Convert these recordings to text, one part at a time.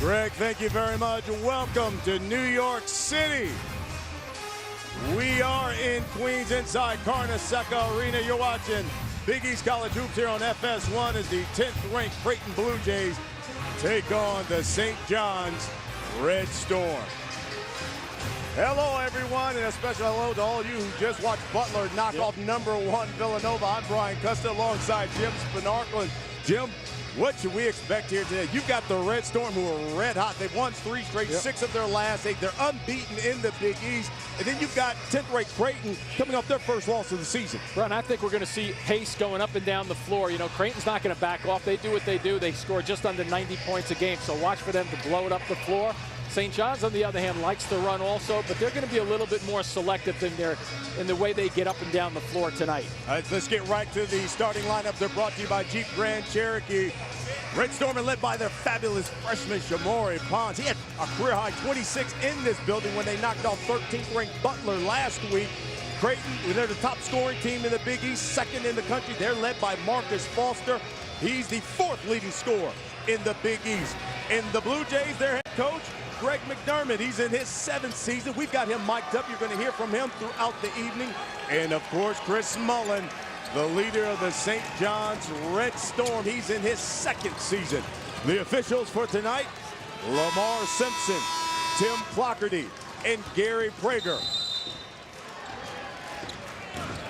Greg, thank you very much. Welcome to New York City. We are in Queens inside Carnesecca Arena. You're watching Big East College Hoops here on FS1 as the 10th ranked Creighton Bluejays take on the St. John's Red Storm. Hello, everyone, and a special hello to all of you who just watched Butler knock off #1 Villanova. I'm Brian Custer alongside Jim Spinarkle. And Jim, what should we expect here today? You've got the Red Storm who are red hot. They've won 3 straight, 6 of their last 8. They're unbeaten in the Big East. And then you've got 10th ranked Creighton coming off their first loss of the season. Brian, I think we're going to see pace going up and down the floor. You know, Creighton's not going to back off. They do what they do. They score just under 90 points a game. So watch for them to blow it up the floor. St. John's, on the other hand, likes to run also, but they're going to be a little bit more selective in the way they get up and down the floor tonight. All right, let's get right to the starting lineup. They're brought to you by Jeep Grand Cherokee. Red Storm are led by their fabulous freshman, Shamori Pons. He had a career-high 26 in this building when they knocked off 13th ranked Butler last week. Creighton, they're the top scoring team in the Big East, second in the country. They're led by Marcus Foster. He's the 4th leading scorer in the Big East. In the Blue Jays, their head coach, Greg McDermott, he's in his 7th season. We've got him mic'd up. You're going to hear from him throughout the evening. And, of course, Chris Mullen, the leader of the St. John's Red Storm. He's in his 2nd season. The officials for tonight, Lamar Simpson, Tim Clockerty, and Gary Prager.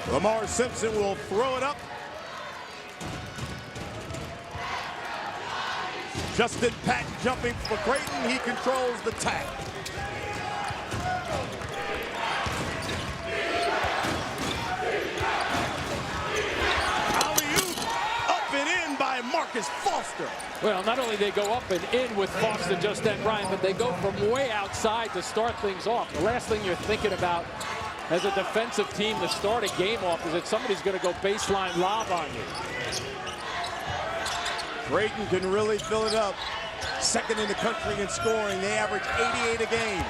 Lamar Simpson will throw it up. Justin Patton jumping for Creighton. He controls the tap. Alley-oop, up and in by Marcus Foster. Well, not only they go up and in with Foster just then, Brian, but they go from way outside to start things off. The last thing you're thinking about as a defensive team to start a game off is that somebody's going to go baseline lob on you. Creighton can really fill it up. 2nd in the country in scoring. They average 88 a game.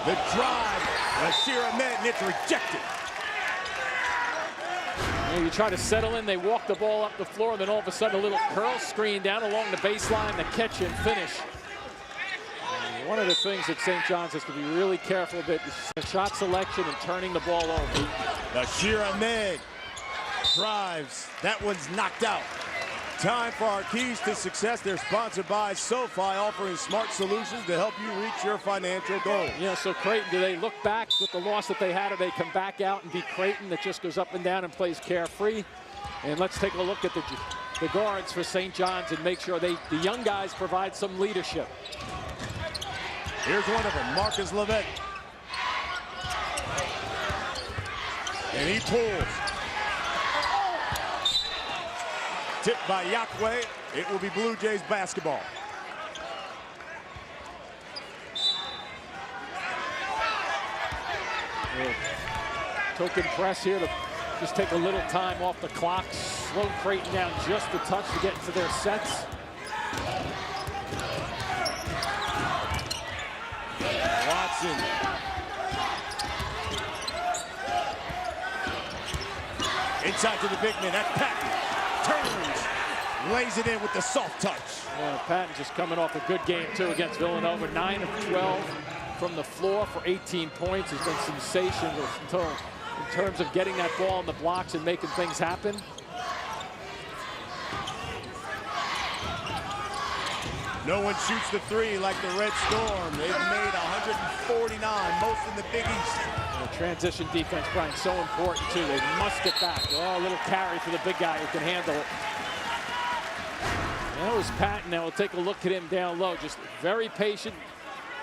The drive, Bashir Ahmed, and it's rejected. You try to settle in, they walk the ball up the floor, and then all of a sudden a little curl screen down along the baseline, the catch and finish. And one of the things that St. John's has to be really careful about is the shot selection and turning the ball over. Bashir Ahmed drives. That one's knocked out. Time for our keys to success. They're sponsored by SoFi, offering smart solutions to help you reach your financial goals. Yeah, so Creighton, do they look back with the loss that they had, or they come back out and beat Creighton that just goes up and down and plays carefree? And let's take a look at the guards for St. John's and make sure the young guys provide some leadership. Here's one of them, Marcus Levesque. And he pulls. Tipped by Yakwe. It will be Blue Jays basketball. Token press here to just take a little time off the clock. Slow Creighton down just a touch to get into their sets. Watson. Inside to the big man. That's Patton. Turns, lays it in with the soft touch. Yeah, Patton just coming off a good game, too, against Villanova. 9 of 12 from the floor for 18 points. He's been sensational in terms of getting that ball in the blocks and making things happen. No one shoots the 3 like the Red Storm. They've made 149, most in the Big East. The transition defense, Brian, so important, too. They must get back. Oh, a little carry for the big guy who can handle it. That was Patton. Now we'll take a look at him down low. Just very patient.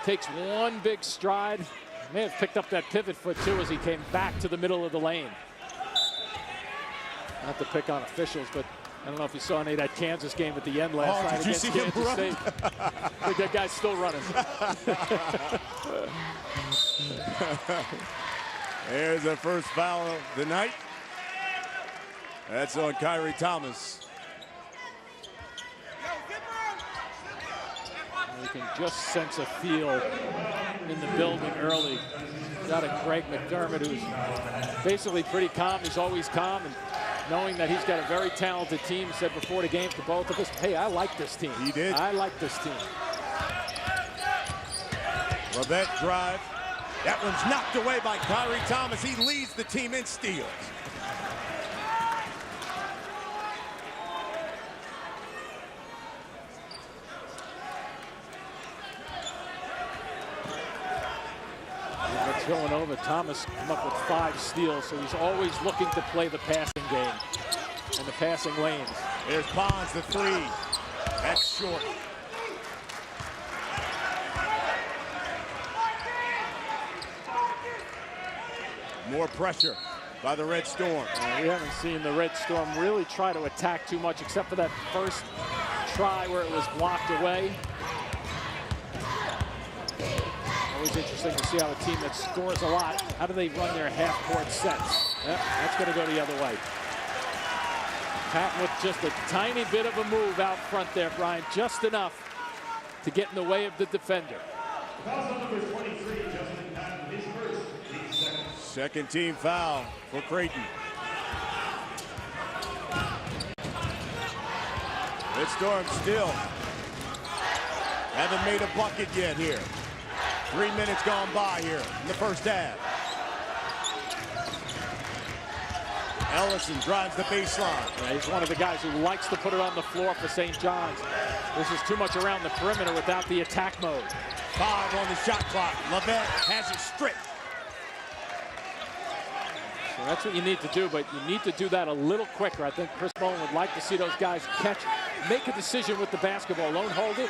Takes one big stride. May have picked up that pivot foot, too, as he came back to the middle of the lane. Not to pick on officials, but I don't know if you saw any of that Kansas game at the end last night against Kansas State. I think that guy's still running. There's the first foul of the night. That's on Kyrie Thomas. You can just sense a feel in the building early. Got a Greg McDermott who's basically pretty calm. He's always calm and knowing that he's got a very talented team. He said before the game to both of us, hey, I like this team. He did. I like this team. Levette drive. That one's knocked away by Kyrie Thomas. He leads the team in steals. That's going over. Thomas come up with 5 steals, so he's always looking to play the passing game and the passing lanes. There's Bonds, the 3. That's short. More pressure by the Red Storm. We haven't seen the Red Storm really try to attack too much, except for that first try where it was blocked away. Always interesting to see how a team that scores a lot, how do they run their half-court sets? Yep, that's going to go the other way. Patton with just a tiny bit of a move out front there, Brian, just enough to get in the way of the defender. Second team foul for Creighton. Red Storm still haven't made a bucket yet here. 3 minutes gone by here in the first half. Ellison drives the baseline. Yeah, he's one of the guys who likes to put it on the floor for St. John's. This is too much around the perimeter without the attack mode. 5 on the shot clock. Levette has it stripped. So that's what you need to do, but you need to do that a little quicker. I think Chris Bowen would like to see those guys catch, make a decision with the basketball. Don't hold it.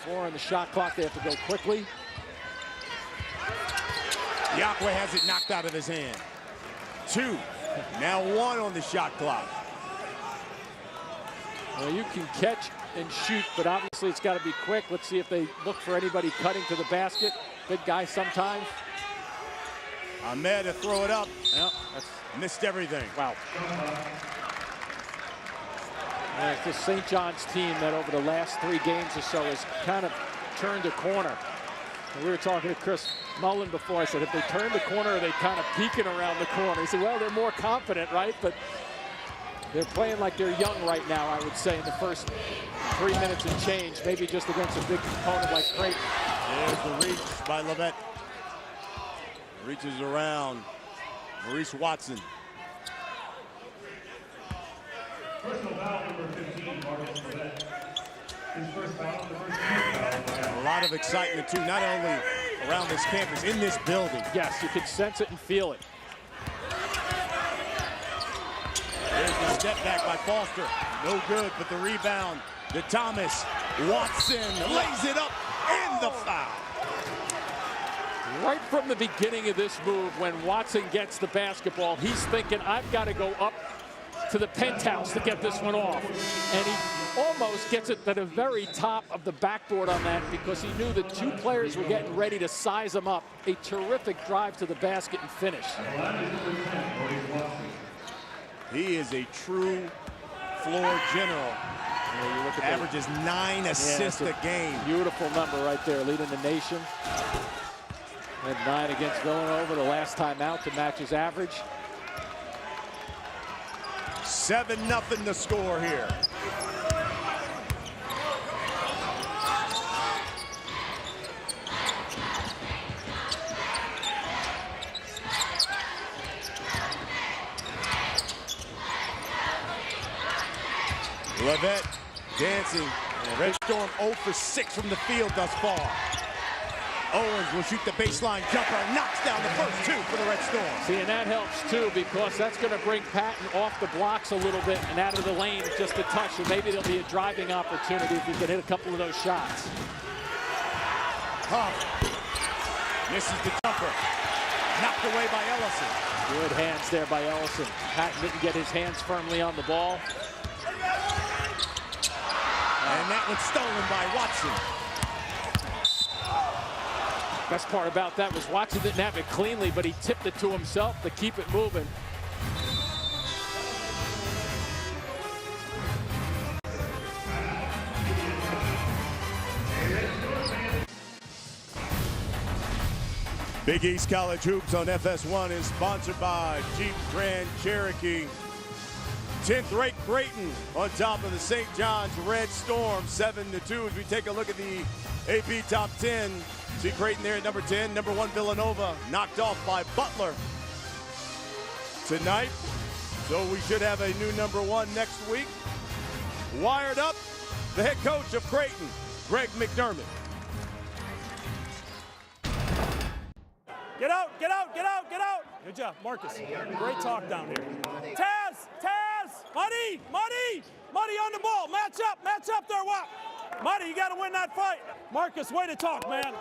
4 on the shot clock. They have to go quickly. Yakwe has it knocked out of his hand. 2. Now 1 on the shot clock. Well, you can catch and shoot, but obviously it's got to be quick. Let's see if they look for anybody cutting to the basket. Big guy sometimes. Ahmed to throw it up. Yeah, that's missed everything. Wow. And it's the St. John's team that over the last 3 games or so has kind of turned a corner. And we were talking to Chris Mullen before. I said, if they turn the corner, are they kind of peeking around the corner? He said, well, they're more confident, right? But they're playing like they're young right now, I would say, in the first 3 minutes and change, maybe just against a big opponent like Creighton. There's the reach by Levette. Reaches around Maurice Watson. Personal foul number 15, Marcus Levette. His first foul, the first foul. A lot of excitement, too, not only around this campus, in this building. Yes, you can sense it and feel it. There's the step back by Foster. No good, but the rebound to Thomas. Watson lays it up and the foul. Right from the beginning of this move, when Watson gets the basketball, he's thinking, I've got to go up to the penthouse to get this one off. And he almost gets it to the very top of the backboard on that because he knew the 2 players were getting ready to size him up. A terrific drive to the basket and finish. He is a true floor general. You look at Averages 9 assists a game. Beautiful number right there, leading the nation. And 9 against Villanova the last time out to match his average. 7-0 the score here. Levette dancing. Red Storm 0 for 6 from the field thus far. Owens will shoot the baseline jumper and knocks down the first 2 for the Red Storm. See, and that helps too because that's going to bring Patton off the blocks a little bit and out of the lane just a touch, and maybe there'll be a driving opportunity if he can hit a couple of those shots. Misses the jumper. Knocked away by Ellison. Good hands there by Ellison. Patton didn't get his hands firmly on the ball. And that one's stolen by Watson. Best part about that was Watson didn't have it cleanly, but he tipped it to himself to keep it moving. Big East College Hoops on FS1 is sponsored by Jeep Grand Cherokee. 10th ranked Creighton on top of the St. John's Red Storm, 7-2. As we take a look at the AP top 10, see Creighton there at number 10. Number 1 Villanova knocked off by Butler tonight. So we should have a new number 1 next week. Wired up, the head coach of Creighton, Greg McDermott. Get out, get out, get out, get out. Good job, Marcus. Great talk down here. Taz, Muddy, Muddy on the ball. Match up there, what? Muddy, you got to win that fight. Marcus, way to talk, man.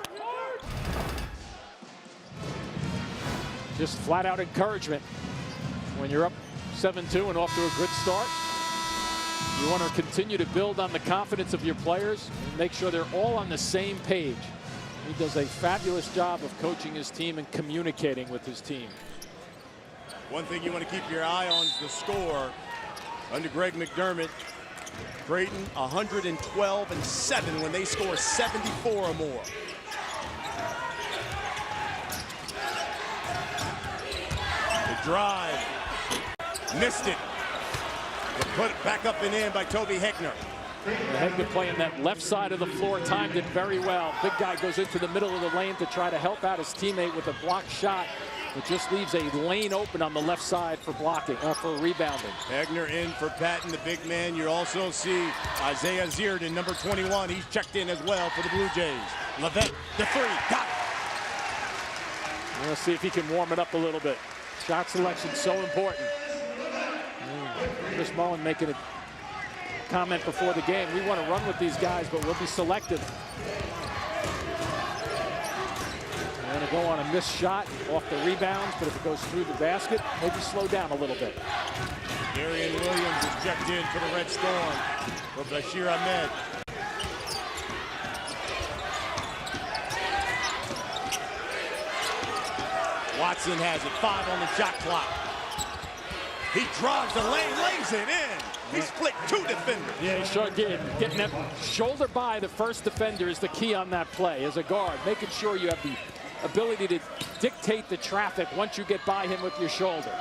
Just flat out encouragement. When you're up 7-2 and off to a good start, you want to continue to build on the confidence of your players and make sure they're all on the same page. He does a fabulous job of coaching his team and communicating with his team. One thing you want to keep your eye on is the score. Under Greg McDermott, Creighton 112-7 when they score 74 or more. The drive, missed it. Put it back up and in by Toby Heckner. Heckner playing that left side of the floor, timed it very well. Big guy goes into the middle of the lane to try to help out his teammate with a blocked shot. It just leaves a lane open on the left side for blocking, for rebounding. Heckner in for Patton, the big man. You also see Isaiah Zierden, number 21. He's checked in as well for the Blue Jays. Levesque, the three, got it. We'll see if he can warm it up a little bit. Shot selection so important. Chris Mullen making a comment before the game. We want to run with these guys, but we'll be selective. We're going to go on a missed shot off the rebounds, but if it goes through the basket, maybe slow down a little bit. Darian Williams is checked in for the Red Storm for Bashir Ahmed. Watson has it, 5 on the shot clock. He drives the lane, lays it in. He split 2 defenders. Yeah, he sure did. Getting that shoulder by the first defender is the key on that play as a guard, making sure you have the ability to dictate the traffic once you get by him with your shoulder.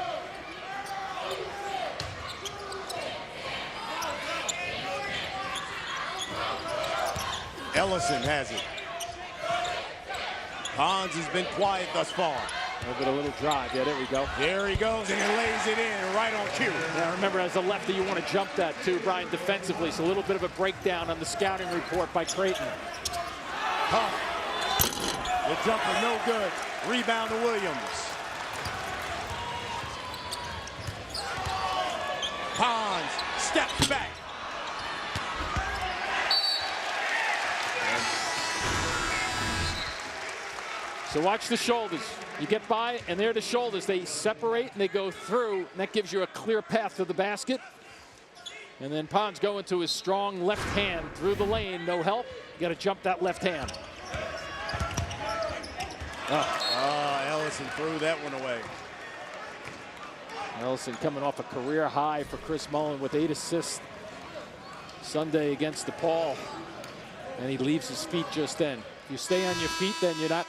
Ellison has it. Hans has been quiet thus far. A little drive. Yeah, there we go. There he goes, and he lays it in right on cue. Yeah, remember, as a lefty, you want to jump that too, Brian, defensively. So a little bit of a breakdown on the scouting report by Creighton. The jumper no good. Rebound to Williams. Hans steps back. So watch the shoulders. You get by, and there are the shoulders. They separate, and they go through, and that gives you a clear path to the basket. And then Pons going to his strong left hand through the lane. No help. You got to jump that left hand. Ellison threw that one away. Ellison coming off a career high for Chris Mullen with 8 assists Sunday against DePaul. And he leaves his feet just then. If you stay on your feet, then you're not,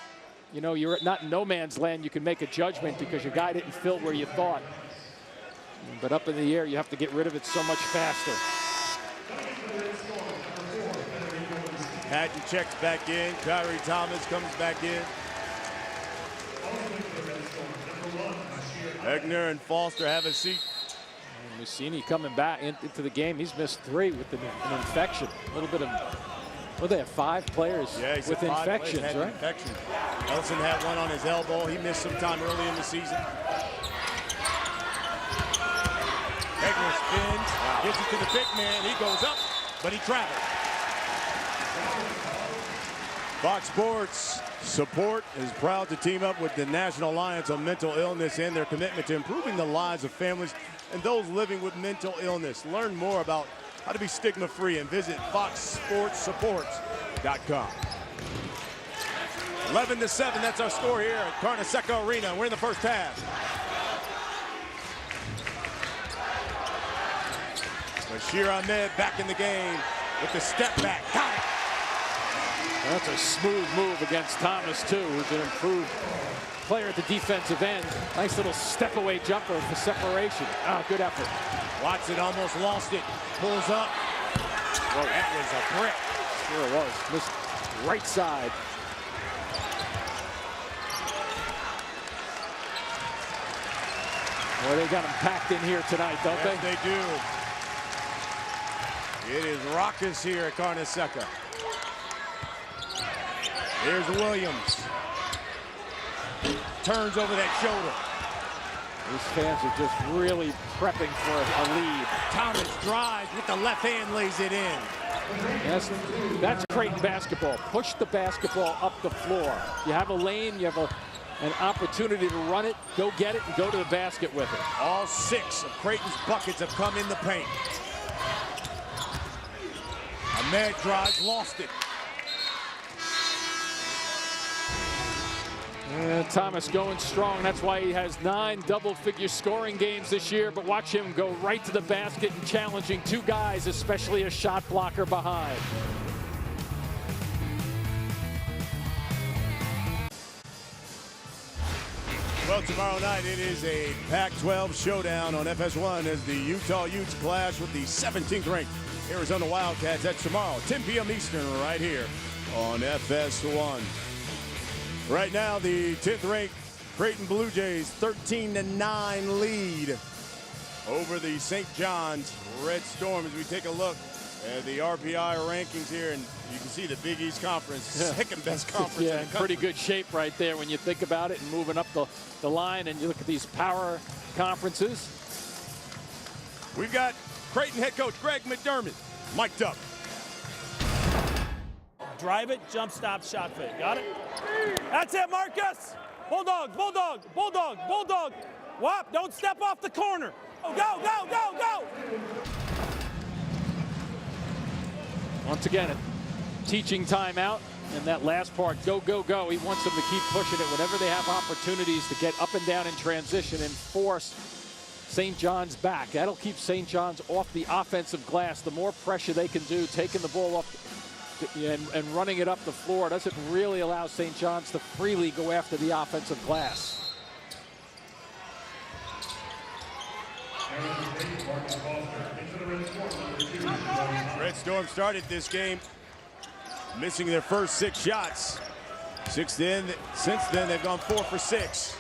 you're not in no man's land. You can make a judgment because your guy didn't fill where you thought. But up in the air, you have to get rid of it so much faster. Patton checks back in. Kyrie Thomas comes back in. Heckner and Foster have a seat. And Mussini coming back into the game. He's missed 3 with an infection. A little bit of, well, they have 5 players with infections, right? Infection. Ellison had one on his elbow. He missed some time early in the season. Heckner spins, gives it to the big man. He goes up, but he travels. Fox Sports Support is proud to team up with the National Alliance on Mental Illness and their commitment to improving the lives of families and those living with mental illness. Learn more about how to be stigma-free and visit foxsportssupports.com. 11-7, that's our score here at Carnesecca Arena. We're in the first half. Bashir Ahmed back in the game with the step back. Got it. That's a smooth move against Thomas, too, who's an improved player at the defensive end. Nice little step away jumper for separation. Oh, good effort. Watson almost lost it. Pulls up. Whoa, that was a brick. Sure it was. Missed right side. Boy, they got him packed in here tonight, don't Yes, they do. It is raucous here at Carnesecca. Here's Williams. Turns over that shoulder. These fans are just really prepping for a lead. Thomas drives with the left hand, lays it in. Yes, that's Creighton basketball. Push the basketball up the floor. You have a lane, you have an opportunity to run it, go get it, and go to the basket with it. All 6 of Creighton's buckets have come in the paint. Ahmed drives, lost it. And Thomas going strong. That's why he has 9 double-figure scoring games this year. But watch him go right to the basket and challenging 2 guys, especially a shot blocker behind. Well, tomorrow night it is a Pac-12 showdown on FS1 as the Utah Utes clash with the 17th ranked Arizona Wildcats. That's tomorrow, 10 p.m. Eastern, right here on FS1. Right now, the 10th ranked Creighton Bluejays 13-9 lead over the St. John's Red Storm as we take a look at the RPI rankings here, and you can see the Big East Conference, second best conference in the country. Pretty good shape right there when you think about it, and moving up the line, and you look at these power conferences. We've got Creighton head coach Greg McDermott mic'd up. Drive it, jump stop, shot fake. Got it? That's it, Marcus. Bulldog, bulldog, bulldog, bulldog. Whop, don't step off the corner. Go, go, go, go, go. Once again, a teaching timeout, and that last part, go, go, go. He wants them to keep pushing it whenever they have opportunities to get up and down in transition and force St. John's back. That'll keep St. John's off the offensive glass. The more pressure they can do, taking the ball up and running it up the floor, doesn't really allow St. John's to freely go after the offensive glass. Red Storm started this game missing their first 6 shots. Since then, they've gone 4 for 6.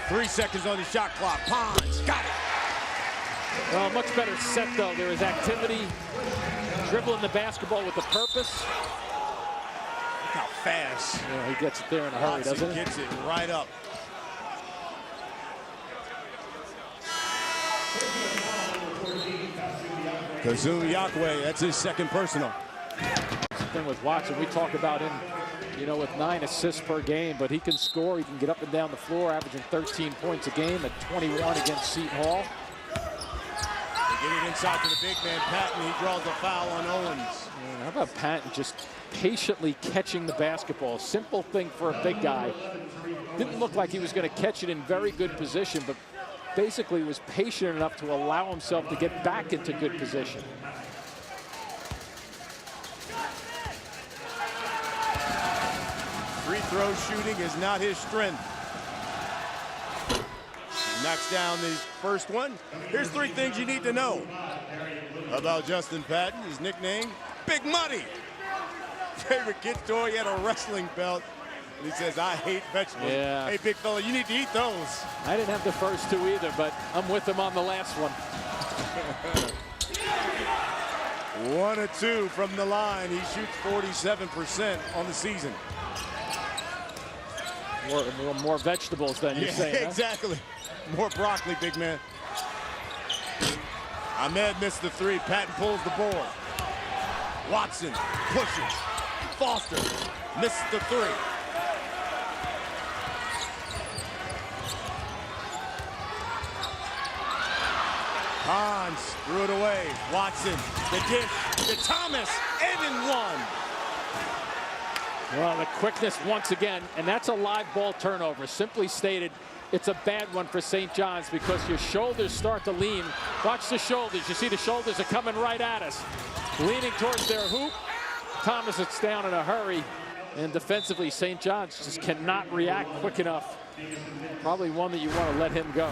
3 seconds on the shot clock. Pons got it. Well, much better set, though. There is activity, dribbling the basketball with a purpose. Look how fast. Yeah, he gets it there in a hurry, doesn't he? Gets it right up. Kazum Yakwe, that's his second personal. The thing with Watson, we talk about him, you know, with 9 assists per game, but he can score. He can get up and down the floor, averaging 13 points a game at 21 against Seton Hall. They get it inside to the big man, Patton. He draws a foul on Owens. Man, how about Patton just patiently catching the basketball? Simple thing for a big guy. Didn't look like he was going to catch it in very good position, but basically was patient enough to allow himself to get back into good position. Free throw shooting is not his strength. Knocks down the first one. Here's 3 things you need to know about Justin Patton. His nickname, Big Money. Favorite kid toy, he had a wrestling belt. And he says, I hate vegetables. Yeah. Hey, big fella, you need to eat those. I didn't have the first 2 either, but I'm with him on the last one. 1 of 2 from the line. He shoots 47% on the season. More vegetables than you're saying. Huh? Exactly. More broccoli, big man. Ahmed missed the 3. Patton pulls the board. Watson pushes. Foster missed the 3. Hans threw it away. Watson, the dish to Thomas, and in 1. Well, the quickness once again, and that's a live ball turnover. Simply stated, it's a bad one for St. John's because your shoulders start to lean. Watch the shoulders. You see the shoulders are coming right at us. Leaning towards their hoop. Thomas, it's down in a hurry. And defensively, St. John's just cannot react quick enough. Probably one that you want to let him go.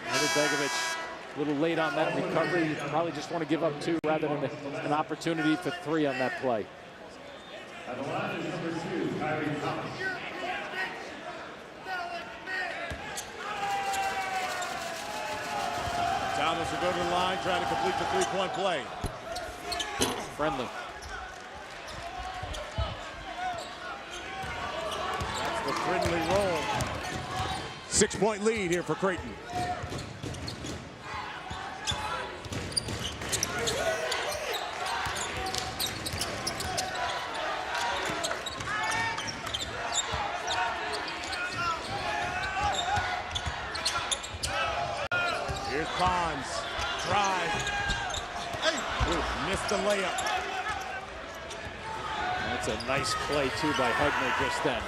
Begovic a little late on that recovery. You probably just want to give up 2 rather than an opportunity for 3 on that play. At the line is number 2, Kyrie Thomas. Thomas will go to the line, trying to complete the 3-point play. Friendly. That's the friendly roll. 6-point lead here for Creighton. Here's Pons. Drive. Ooh, missed the layup. That's a nice play, too, by Hugner just then.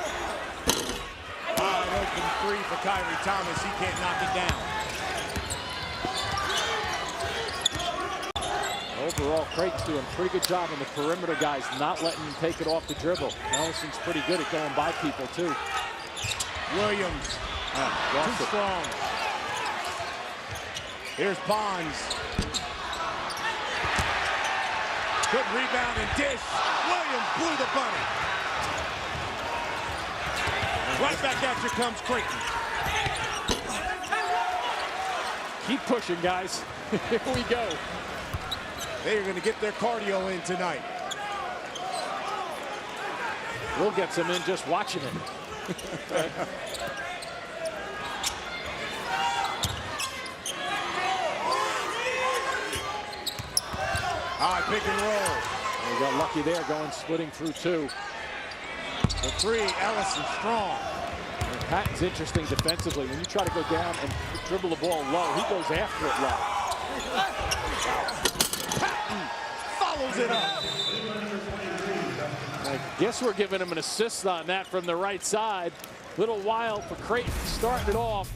Wide open 3 for Kyrie Thomas. He can't knock it down. Overall, Creighton's doing a pretty good job on the perimeter guys, not letting them take it off the dribble. Nelson's pretty good at going by people, too. Williams. Too strong. Here's Pons. Good rebound and dish. Williams blew the bunny. Right back at you comes Creighton. Keep pushing, guys. Here we go. They're going to get their cardio in tonight. We'll get some in just watching it. High pick and roll. They got lucky there, going splitting through 2. The 3, Ellison strong. And Patton's interesting defensively. When you try to go down and dribble the ball low, he goes after it low. Patton follows it up. I guess we're giving him an assist on that from the right side. Little wild for Creighton, starting it off.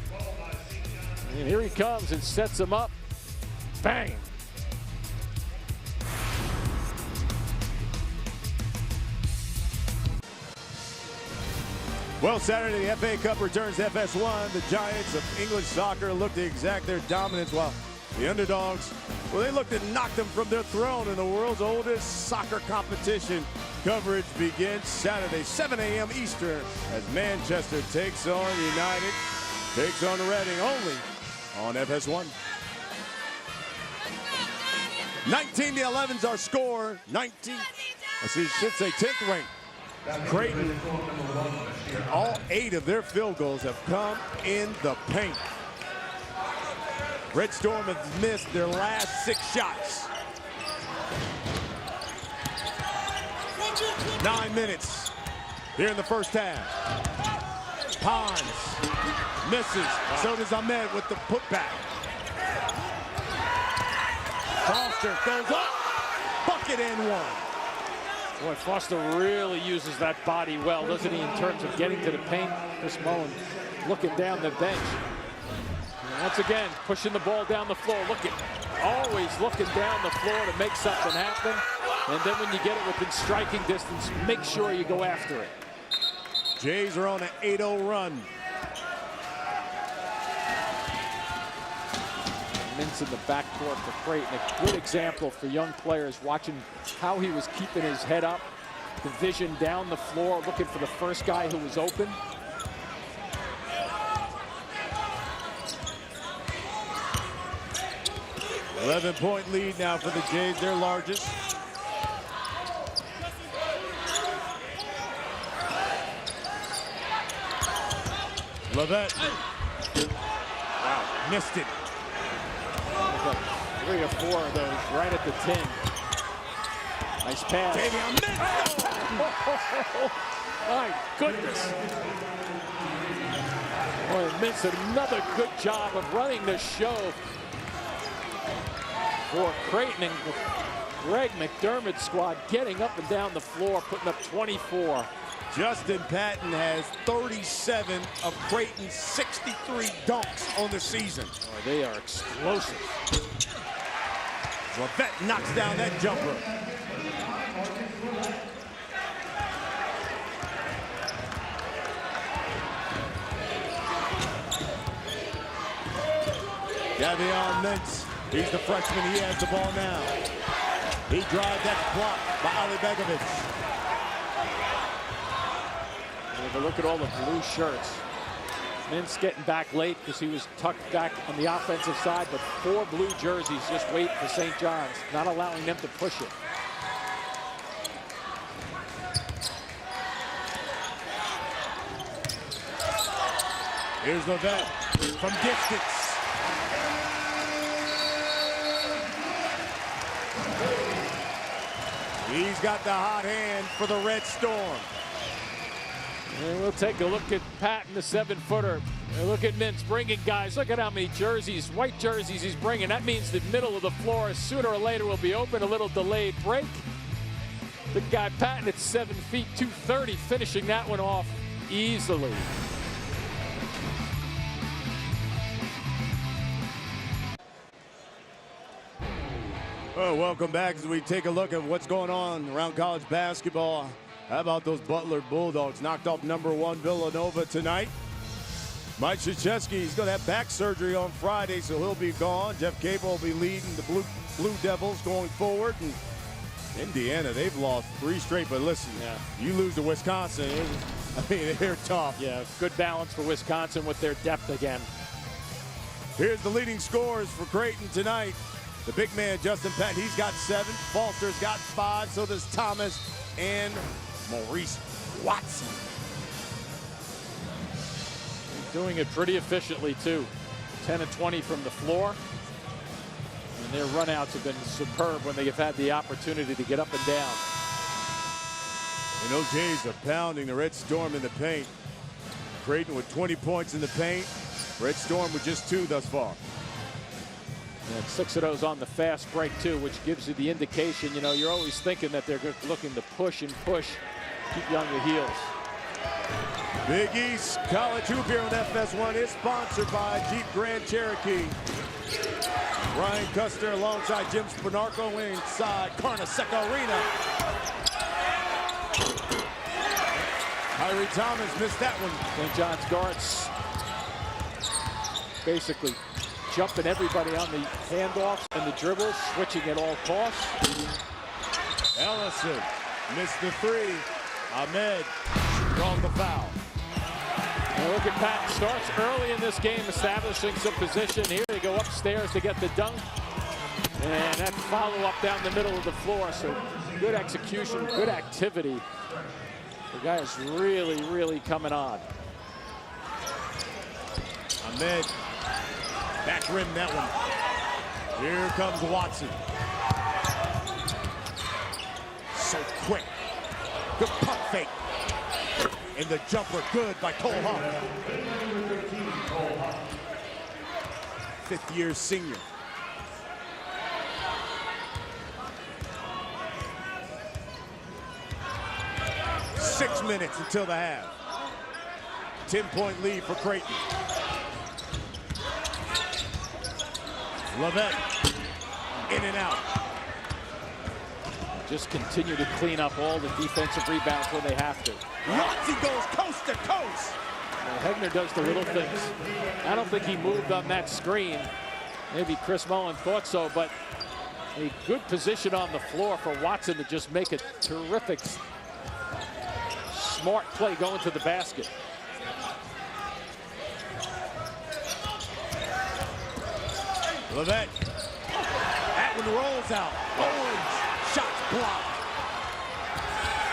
And here he comes and sets him up. Bang. Well, Saturday, the FA Cup returns to FS1. The Giants of English soccer look to exact their dominance, while the underdogs, well, they look to knock them from their throne in the world's oldest soccer competition. Coverage begins Saturday, 7 a.m. Eastern, as Manchester takes on United, takes on Reading, only on FS1. 19-11's our score. 19, I should say 10th ranked. Creighton, all 8 of their field goals have come in the paint. Red Storm have missed their last 6 shots. 9 minutes here in the first half. Pons misses. So does Ahmed with the putback. Foster goes up. Bucket and 1. Boy, Foster really uses that body well, doesn't he, in terms of getting to the paint. Chris Mullen looking down the bench. And once again, pushing the ball down the floor. Always looking down the floor to make something happen. And then when you get it within striking distance, make sure you go after it. Jays are on an 8-0 run. Mintz in the backcourt for Creighton. A good example for young players, watching how he was keeping his head up. The vision down the floor, looking for the first guy who was open. $11-point lead now for the Jays, their largest. Levette. Wow, missed it. 3 or 4 of those right at the 10. Nice pass. My goodness. Boy, Mintz, another good job of running the show for Creighton, and Greg McDermott's squad getting up and down the floor, putting up 24. Justin Patton has 37 of Creighton's 63 dunks on the season. Oh, they are explosive. Levette knocks down that jumper. Davion Mintz, he's the freshman. He has the ball now. He drives, that's blocked by Ali Begovic. Have a look at all the blue shirts. Mintz getting back late because he was tucked back on the offensive side, but 4 blue jerseys just waiting for St. John's, not allowing them to push it. Here's Levette from distance. He's got the hot hand for the Red Storm. And we'll take a look at Patton, the 7-footer. Look at Mintz bringing guys. Look at how many jerseys, white jerseys he's bringing. That means the middle of the floor sooner or later will be open. A little delayed break. The guy Patton at 7 feet 230, finishing that one off easily. Oh, welcome back as we take a look at what's going on around college basketball. How about those Butler Bulldogs? Knocked off #1 Villanova tonight. Mike Krzyzewski, he's going to have back surgery on Friday, so he'll be gone. Jeff Capel will be leading the Blue Devils going forward. And Indiana, they've lost 3 straight, but listen, you lose to Wisconsin, I mean, they're tough. Yeah, good balance for Wisconsin with their depth again. Here's the leading scorers for Creighton tonight. The big man, Justin Patton, he's got 7. Foster's got 5. So does Thomas and Maurice Watson. Doing it pretty efficiently, too. 10 of 20 from the floor. And their runouts have been superb when they have had the opportunity to get up and down. And those Jays are pounding the Red Storm in the paint. Creighton with 20 points in the paint. Red Storm with just 2 thus far. And 6 of those on the fast break, too, which gives you the indication, you know, you're always thinking that they're looking to push and push, keep you on your heels. Big East College Hoop here on FS1 is sponsored by Jeep Grand Cherokee. Ryan Custer alongside Jim Spinarco inside Carnesecca Arena. Kyrie Thomas missed that one. St. John's guards basically jumping everybody on the handoffs and the dribbles, switching at all costs. Ellison missed the 3. Ahmed draws the foul. Now look at Patton, starts early in this game, establishing some position. Here they go upstairs to get the dunk. And that follow-up down the middle of the floor. So good execution, good activity. The guy is really, really coming on. Ahmed, back rim that one. Here comes Watson. So quick. Good pump fake. And the jumper good by Cole Hawk. 5th-year senior. Six minutes until the half. 10-point lead for Creighton. Levette in and out. Just continue to clean up all the defensive rebounds when they have to. Watson goes coast to coast. Hegner does the little things. I don't think he moved on that screen. Maybe Chris Mullen thought so, but a good position on the floor for Watson to just make a terrific, smart play going to the basket. Levette. That one rolls out. Owens. Shots blocked.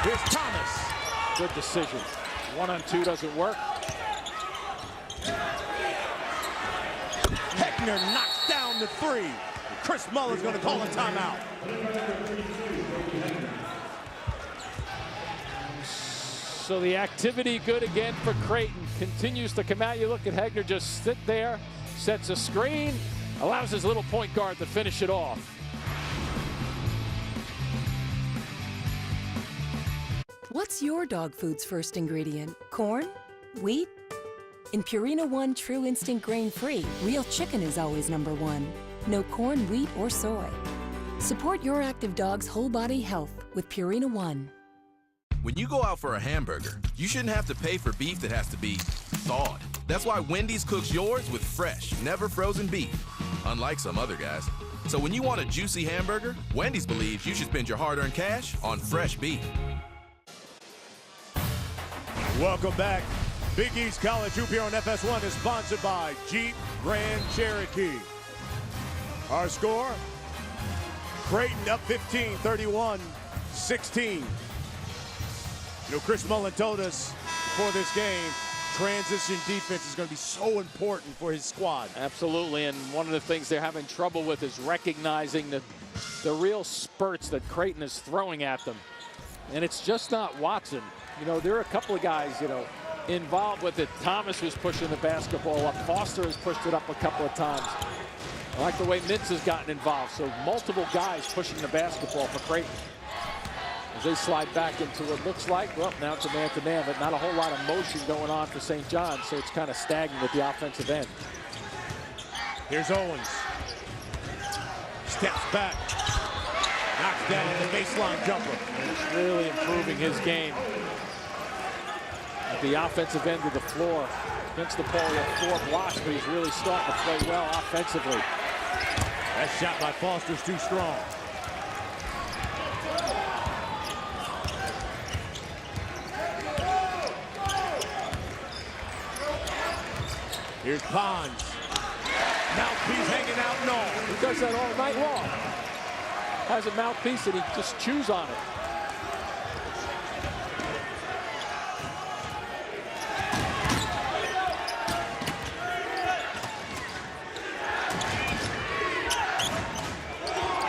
Here's Thomas. Good decision. 1-on-2 doesn't work. Hegner knocks down the 3. Chris Mullen's going to call a timeout. So the activity good again for Creighton. Continues to come out. You look at Hegner just sit there, sets a screen, allows his little point guard to finish it off. What's your dog food's first ingredient? Corn? Wheat? In Purina One True Instinct Grain-Free, real chicken is always #1. No corn, wheat, or soy. Support your active dog's whole body health with Purina One. When you go out for a hamburger, you shouldn't have to pay for beef that has to be thawed. That's why Wendy's cooks yours with fresh, never frozen beef. unlike some other guys. So when you want a juicy hamburger, Wendy's believes you should spend your hard-earned cash on fresh beef. Welcome back. Big East College Hoop here on FS1 is sponsored by Jeep Grand Cherokee. Our score, Creighton up 15, 31-16. You know, Chris Mullen told us before this game, transition defense is going to be so important for his squad. Absolutely, and one of the things they're having trouble with is recognizing the real spurts that Creighton is throwing at them. And it's just not Watson. You know, there are a couple of guys, you know, involved with it. Thomas was pushing the basketball up. Foster has pushed it up a couple of times. I like the way Mintz has gotten involved. So multiple guys pushing the basketball for Creighton. As they slide back into what looks like, well, now it's a man-to-man, but not a whole lot of motion going on for St. John's, so it's kind of stagnant at the offensive end. Here's Owens. Steps back. Knocks down the baseline jumper. He's really improving his game at the offensive end of the floor. Against the ball, he had 4 blocks, but he's really starting to play well offensively. That shot by Foster's too strong. Here's Pons. Mouthpiece hanging out, no. He does that all night long. Has a mouthpiece and he just chews on it.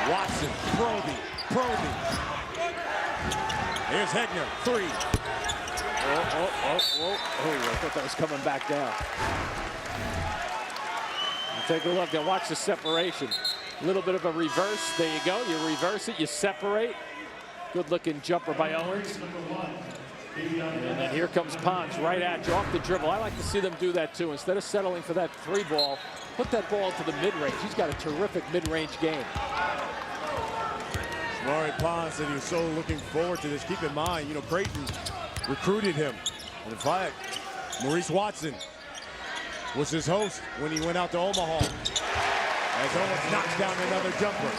Watson, probing. Here's Hegner, 3. Oh, I thought that was coming back down. Take a look and watch the separation. A little bit of a reverse. There you go. You reverse it, you separate. Good looking jumper by Owens. And then here comes Pons right at you off the dribble. I like to see them do that too. Instead of settling for that 3 ball, put that ball into the mid-range. He's got a terrific mid-range game. Maury Pons said he was so looking forward to this. Keep in mind, you know, Creighton recruited him. And in fact, Maurice Watson was his host when he went out to Omaha. As Owens knocks down another jumper.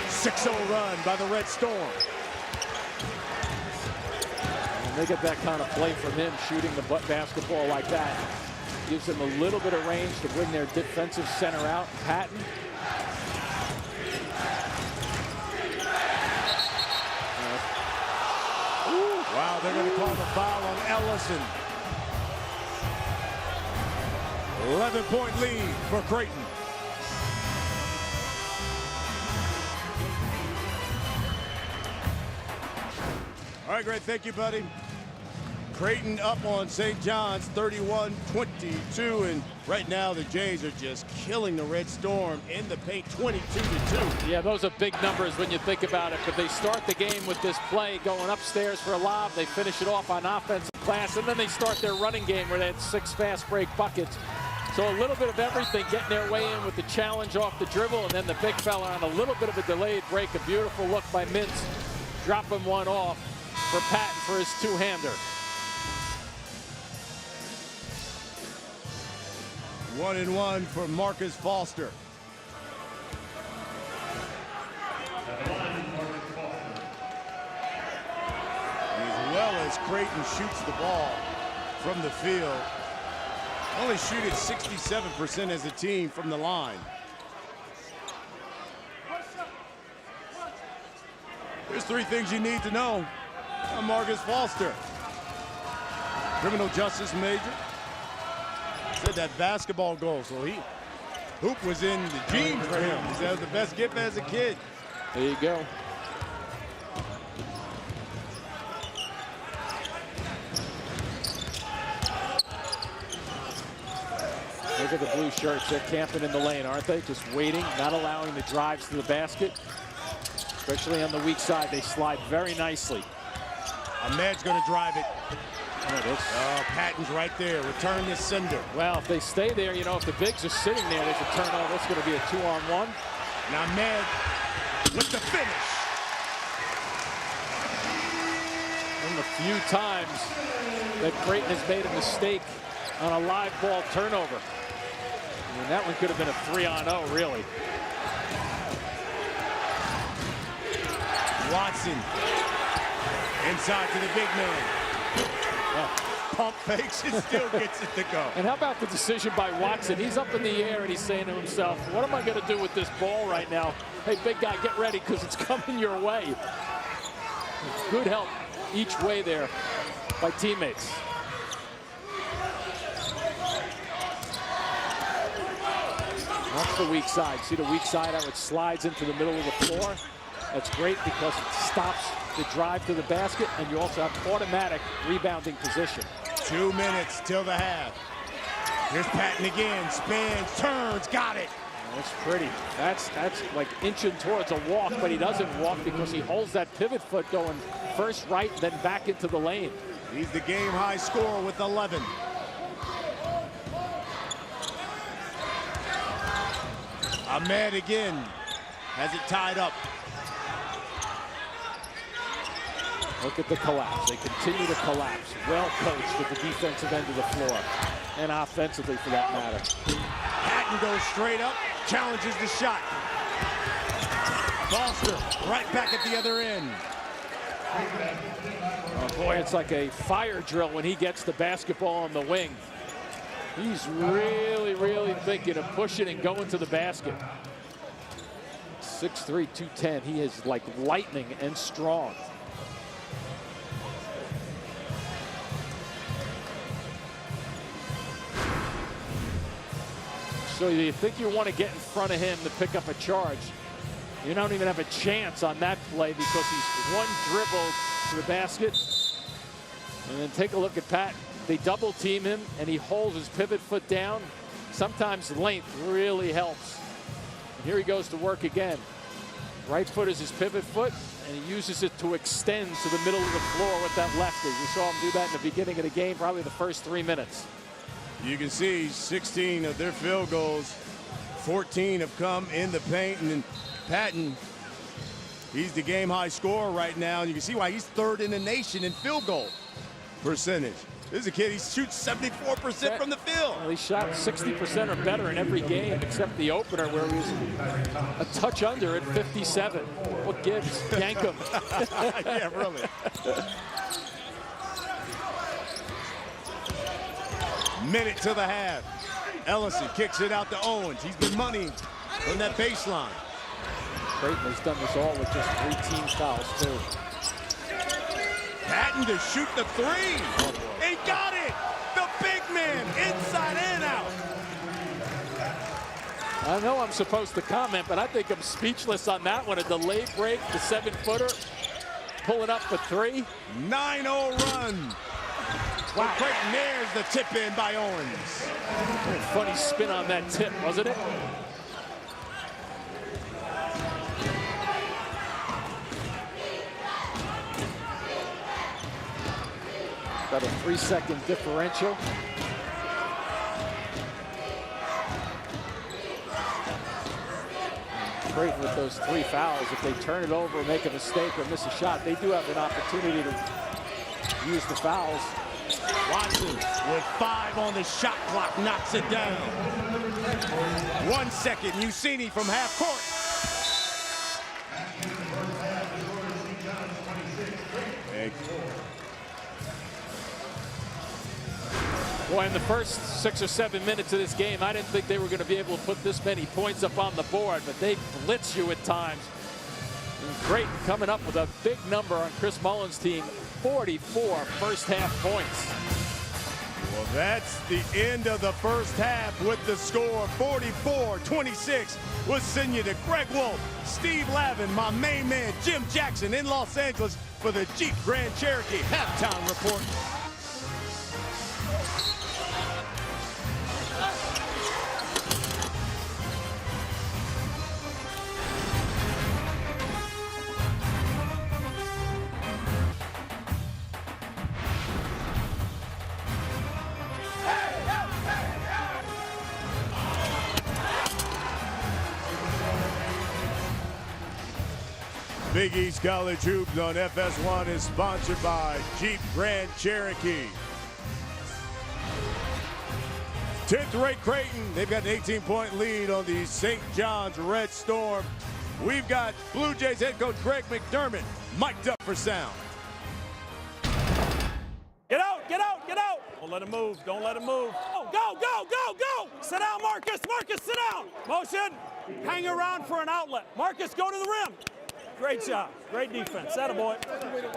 6-0 run by the Red Storm. And they get that kind of play from him, shooting the basketball like that. Gives them a little bit of range to bring their defensive center out. Patton. Wow, they're going to call the foul on Ellison. 11-point lead for Creighton. All right, great. Thank you, buddy. Creighton up on St. John's 31-22, and right now the Jays are just killing the Red Storm in the paint 22-2. Yeah, those are big numbers when you think about it, but they start the game with this play going upstairs for a lob. They finish it off on offensive glass, and then they start their running game where they had 6 fast break buckets. So a little bit of everything, getting their way in with the challenge off the dribble, and then the big fella on a little bit of a delayed break. A beautiful look by Mintz, dropping one off for Patton for his 2-hander. 1-1 for Marcus Foster. As well as Creighton shoots the ball from the field, only shoot at 67% as a team from the line. There's 3 things you need to know on Marcus Foster. Criminal justice major. Said that basketball goal, so hoop was in the genes for him. He said that was the best gift as a kid. There you go. Look at the blue shirts. They're camping in the lane, aren't they? Just waiting, not allowing the drives to the basket. Especially on the weak side, they slide very nicely. Ahmed's going to drive it. Oh, Patton's right there. Return this sender. Well, if they stay there, you know, if the bigs are sitting there, there's a turnover. It's going to be a 2-on-1. Now Ahmed with the finish. One of the few times that Creighton has made a mistake on a live ball turnover. I mean, that one could have been a 3-on-0, really. Watson inside to the big man. Pump fakes and still gets it to go. And how about the decision by Watson? He's up in the air and he's saying to himself, what am I going to do with this ball right now? Hey, big guy, get ready because it's coming your way. Good help each way there by teammates. That's the weak side. See the weak side, how it slides into the middle of the floor? That's great because it stops the drive to the basket, and you also have automatic rebounding position. 2 minutes till the half. Here's Patton again. Spins, turns, got it. That's pretty. That's like inching towards a walk, but he doesn't walk because he holds that pivot foot going first right, then back into the lane. He's the game high scorer with 11. Ahmed again has it tied up. Look at the collapse. They continue to collapse. Well coached at the defensive end of the floor. And offensively, for that matter. Patton goes straight up, challenges the shot. Foster right back at the other end. Oh boy, it's like a fire drill when he gets the basketball on the wing. He's really, really thinking of pushing and going to the basket. 6'3", 210. He is like lightning and strong. So you think you want to get in front of him to pick up a charge. You don't even have a chance on that play because he's one dribble to the basket. And then take a look at Pat. They double team him and he holds his pivot foot down. Sometimes length really helps. And here he goes to work again. Right foot is his pivot foot and he uses it to extend to the middle of the floor with that lefty. We saw him do that in the beginning of the game, probably the first 3 minutes. You can see 16 of their field goals, 14 have come in the paint, and then Patton, he's the game high scorer right now. And you can see why he's third in the nation in field goal percentage. This is a kid, he shoots 74% from the field. Well, he shot 60% or better in every game except the opener where he was a touch under at 57. What gives? Yank him. Yeah, really. Minute to the half. Ellison kicks it out to Owens. He's been money from that baseline. Creighton has done this all with just 3 team fouls, too. Patton to shoot the 3. He got it! The big man, inside and out. I know I'm supposed to comment, but I think I'm speechless on that one. A delayed break, the 7-footer, pulling up for 3. 9-0 run. Wow. Creighton, there's the tip in by Owens. Funny spin on that tip, wasn't it? Got a 3-second differential. Creighton with those 3 fouls, if they turn it over, make a mistake, or miss a shot, they do have an opportunity to use the fouls. Watson with 5 on the shot clock, knocks it down. 1 second, Ucini from half court. Boy, in the first 6 or 7 minutes of this game, I didn't think they were going to be able to put this many points up on the board, but they blitz you at times. And Creighton coming up with a big number on Chris Mullen's team, 44 first half points. Well, that's the end of the first half with the score 44-26. We'll send you to Greg Wolf, Steve Lavin, my main man, Jim Jackson in Los Angeles for the Jeep Grand Cherokee halftime report. Big East College Hoops on FS1 is sponsored by Jeep Grand Cherokee. 10th rate Creighton. They've got an 18-point lead on the St. John's Red Storm. We've got Blue Jays head coach Greg McDermott mic'd up for sound. Get out, get out, get out. Don't let him move, don't let him move. Oh, go, go, go, go. Sit down, Marcus, Marcus, sit down. Motion, hang around for an outlet. Marcus, go to the rim. Great job, great defense, attaboy.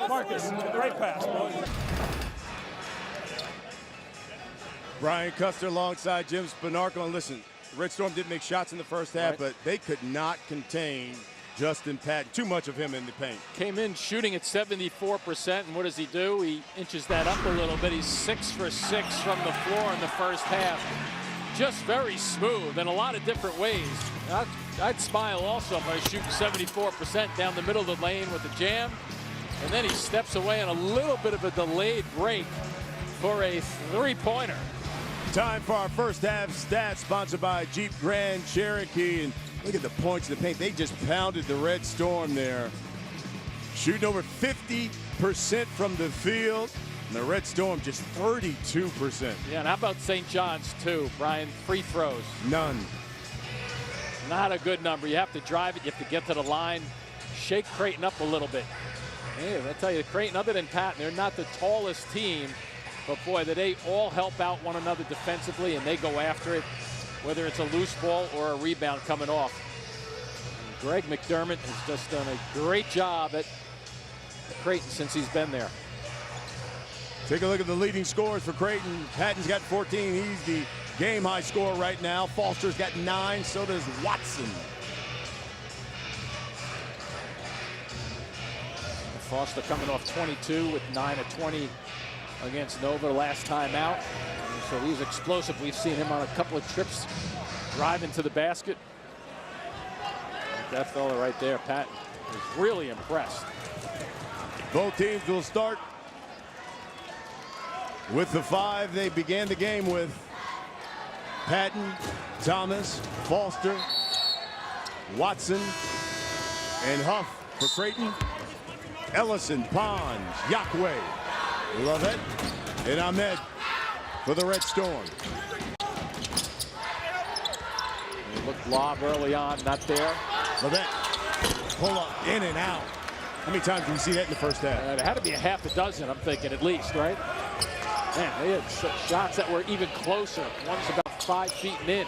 Marcus, great pass, boy. Brian Custer alongside Jim Spanarkel. And listen, the Red Storm didn't make shots in the first half, but they could not contain Justin Patton. Too much of him in the paint. Came in shooting at 74%, and what does he do? He inches that up a little bit. He's 6 for 6 from the floor in the first half. Just very smooth in a lot of different ways. I'd smile also if I was shooting 74% down the middle of the lane with the jam. And then he steps away on a little bit of a delayed break for a three-pointer. Time for our first half stats, sponsored by Jeep Grand Cherokee. And look at the points in the paint. They just pounded the Red Storm there. Shooting over 50% from the field. And the Red Storm just 32%. Yeah, and how about St. John's too, Brian? Free throws. None. Not a good number. You have to drive it. You have to get to the line. Shake Creighton up a little bit. Hey, I tell you, Creighton, other than Patton, they're not the tallest team. But boy, they all help out one another defensively, and they go after it, whether it's a loose ball or a rebound coming off. And Greg McDermott has just done a great job at Creighton since he's been there. Take a look at the leading scorers for Creighton. Patton's got 14. He's the game-high scorer right now. Foster's got 9. So does Watson. Foster coming off 22 with 9 of 20 against Nova last time out. So he's explosive. We've seen him on a couple of trips driving to the basket. That fella right there, Patton, is really impressed. Both teams will start with the 5 they began the game with. Patton, Thomas, Foster, Watson, and Huff for Creighton. Ellison, Pons, Yakwe, Lovett, and Ahmed for the Red Storm. Looked lob early on, not there. Lovett, pull up, in and out. How many times did we see that in the first half? It had to be a half a dozen, I'm thinking, at least, right? Man, they had shots that were even closer. One's about 5 feet and in.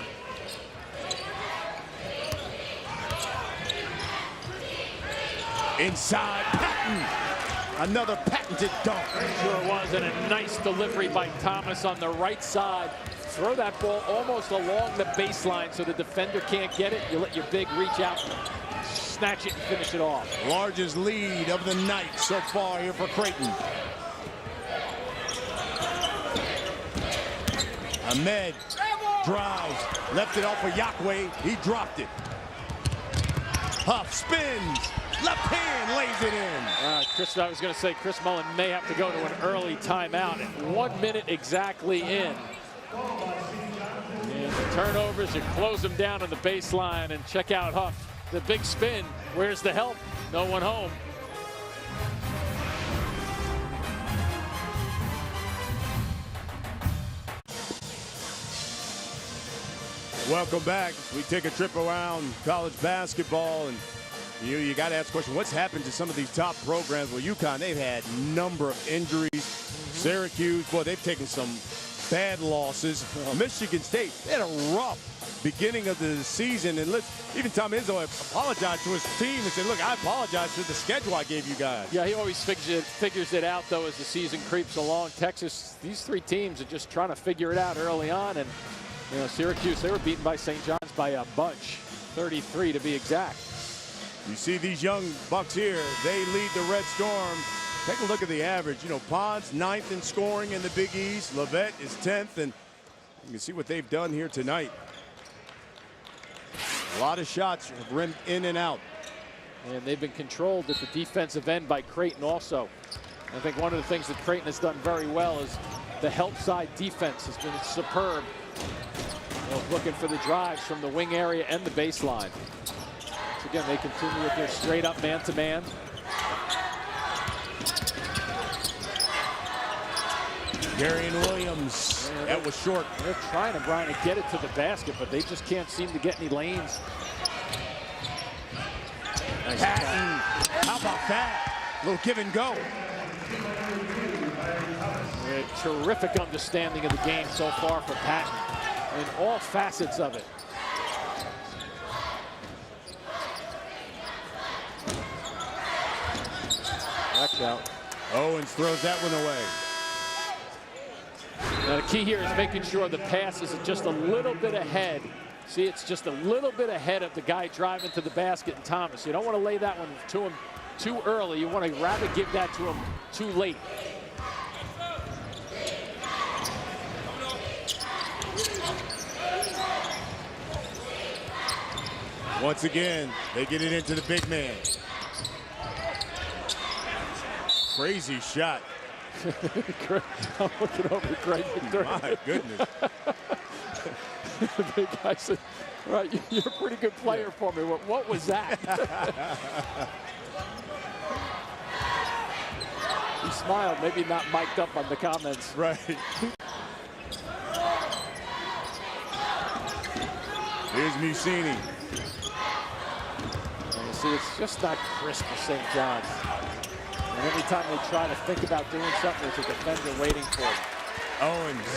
Inside, Patton. Another patented dunk. Sure was, and a nice delivery by Thomas on the right side. Throw that ball almost along the baseline so the defender can't get it. You let your big reach out, snatch it, and finish it off. Largest lead of the night so far here for Creighton. Ahmed drives, left it off for Yakwe. He dropped it. Huff spins. Left hand lays it in. I was going to say Chris Mullen may have to go to an early timeout. 1 minute exactly in. And the turnovers, you close them down on the baseline, and check out Huff. The big spin. Where's the help? No one home. Welcome back. We take a trip around college basketball, and you got to ask the question, what's happened to some of these top programs? Well, UConn, they've had a number of injuries. Syracuse, boy, they've taken some bad losses. Michigan State, they had a rough beginning of the season. And even Tom Izzo apologized to his team and said, look, I apologize for the schedule I gave you guys. Yeah, he always figures it out, though, as the season creeps along. Texas, these 3 teams are just trying to figure it out early on. And, you know, Syracuse, they were beaten by St. John's by a bunch, 33 to be exact. You see these young Bucks here, they lead the Red Storm. Take a look at the average. You know, Pons 9th in scoring in the Big East. Lovett is 10th, and you can see what they've done here tonight. A lot of shots have rimmed in and out. And they've been controlled at the defensive end by Creighton also. I think one of the things that Creighton has done very well is the help side defense has been superb. Looking for the drives from the wing area and the baseline. Once again, they continue with their straight up man-to-man. Darian Williams, that was short. They're trying to, Brian, to get it to the basket, but they just can't seem to get any lanes. Nice Patton, how about that? Little give and go. A terrific understanding of the game so far for Patton in all facets of it. Watch out. Owens throws that one away. Now the key here is making sure the pass is just a little bit ahead. See, it's just a little bit ahead of the guy driving to the basket and Thomas. You don't want to lay that one to him too early. You want to rather give that to him too late. Once again, they get it into the big man. Crazy shot. I'm looking over Greg McDermott. My goodness. The big guy said, right, you're a pretty good player for me. What was that? He smiled, maybe not mic'd up on the comments. Right. Here's Musini. And you see, it's just not crisp for St. John's. And every time they try to think about doing something, there's a defender waiting for them. Owens.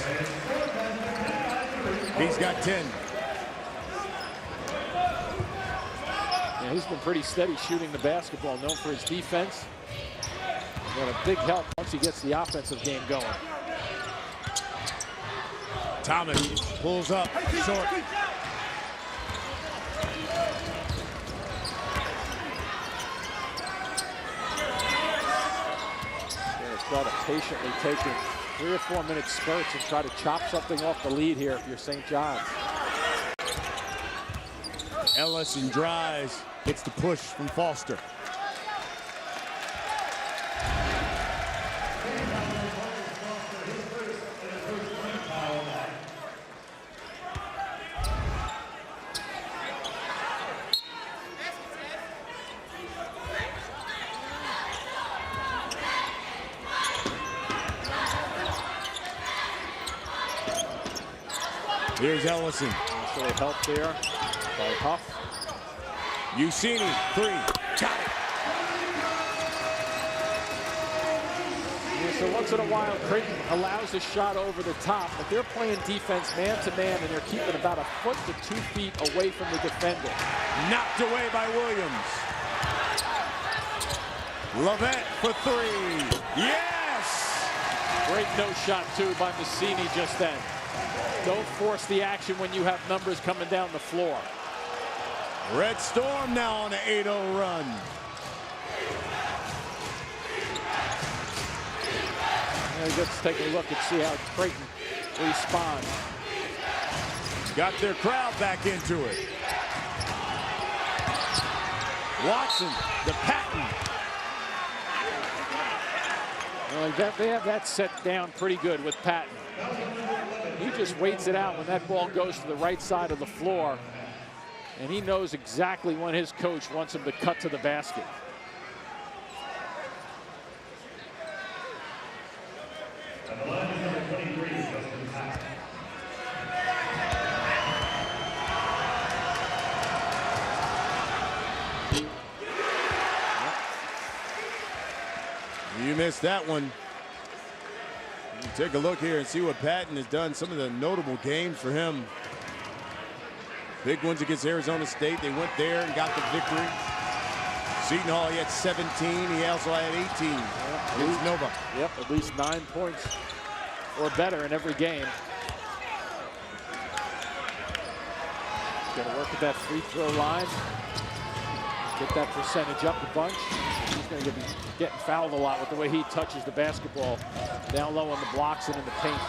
He's got 10. Yeah, he's been pretty steady shooting the basketball, known for his defense. Got a big help once he gets the offensive game going. Thomas pulls up short. Try to patiently take in 3 or 4 minute spurts and try to chop something off the lead here if you're St. John's. Ellison drives, gets the push from Foster. Here's Ellison. So they help there by Huff. Musini, 3. Got it. Yeah, so once in a while, Creighton allows a shot over the top, but they're playing defense man-to-man, and they're keeping about 1 foot to 2 feet away from the defender. Knocked away by Williams. Lovett for 3. Yes! Great no-shot, too, by Musini just then. Don't force the action when you have numbers coming down the floor. Red Storm now on an 8-0 run. Let's take a look and see how Creighton responds. Got their crowd back into it. Watson, the Patton. Well, they have that set down pretty good with Patton. He just waits it out when that ball goes to the right side of the floor. And he knows exactly when his coach wants him to cut to the basket. You missed that one. Take a look here and see what Patton has done. Some of the notable games for him. Big ones against Arizona State. They went there and got the victory. Seton Hall, he had 17. He also had 18 against Nova. Yep, at least 9 points or better in every game. Got to work at that free throw line. Get that percentage up a bunch. He's going to be getting fouled a lot with the way he touches the basketball down low on the blocks and in the paint.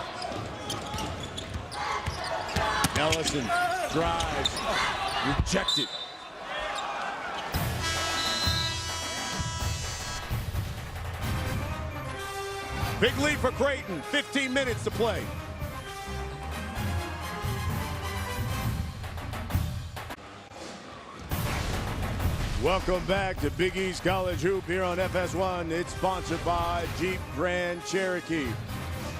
Ellison drives, rejected. Big lead for Creighton, 15 minutes to play. Welcome back to Big East College Hoop here on FS1. It's sponsored by Jeep Grand Cherokee.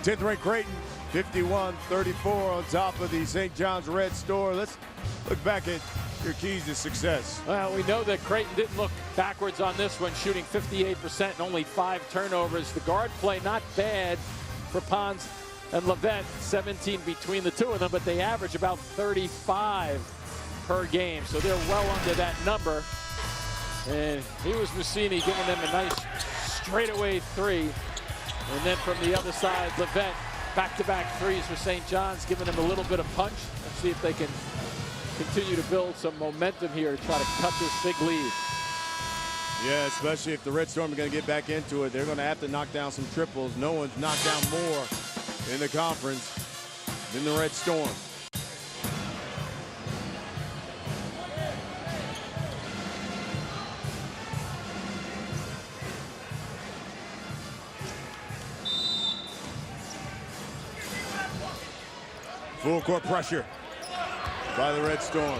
10th ranked Creighton, 51-34 on top of the St. John's Red Storm. Let's look back at your keys to success. Well, we know that Creighton didn't look backwards on this one, shooting 58% and only 5 turnovers. The guard play not bad for Pons and Levett, 17 between the two of them, but they average about 35 per game, so they're well under that number. And here was Mussini giving them a nice straightaway 3. And then from the other side, Levett, back-to-back threes for St. John's, giving them a little bit of punch. Let's see if they can continue to build some momentum here to try to cut this big lead. Yeah, especially if the Red Storm are going to get back into it. They're going to have to knock down some triples. No one's knocked down more in the conference than the Red Storm. Full court pressure by the Red Storm.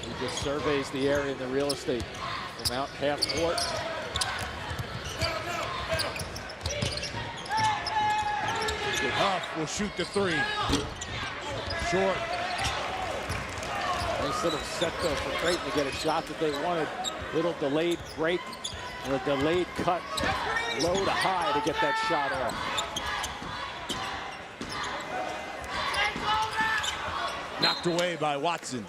He just surveys the area and the real estate from out half court. Huff will shoot the 3. Short. Nice little set though for Creighton to get a shot that they wanted. Little delayed break and a delayed cut low to high to get that shot off. Knocked away by Watson.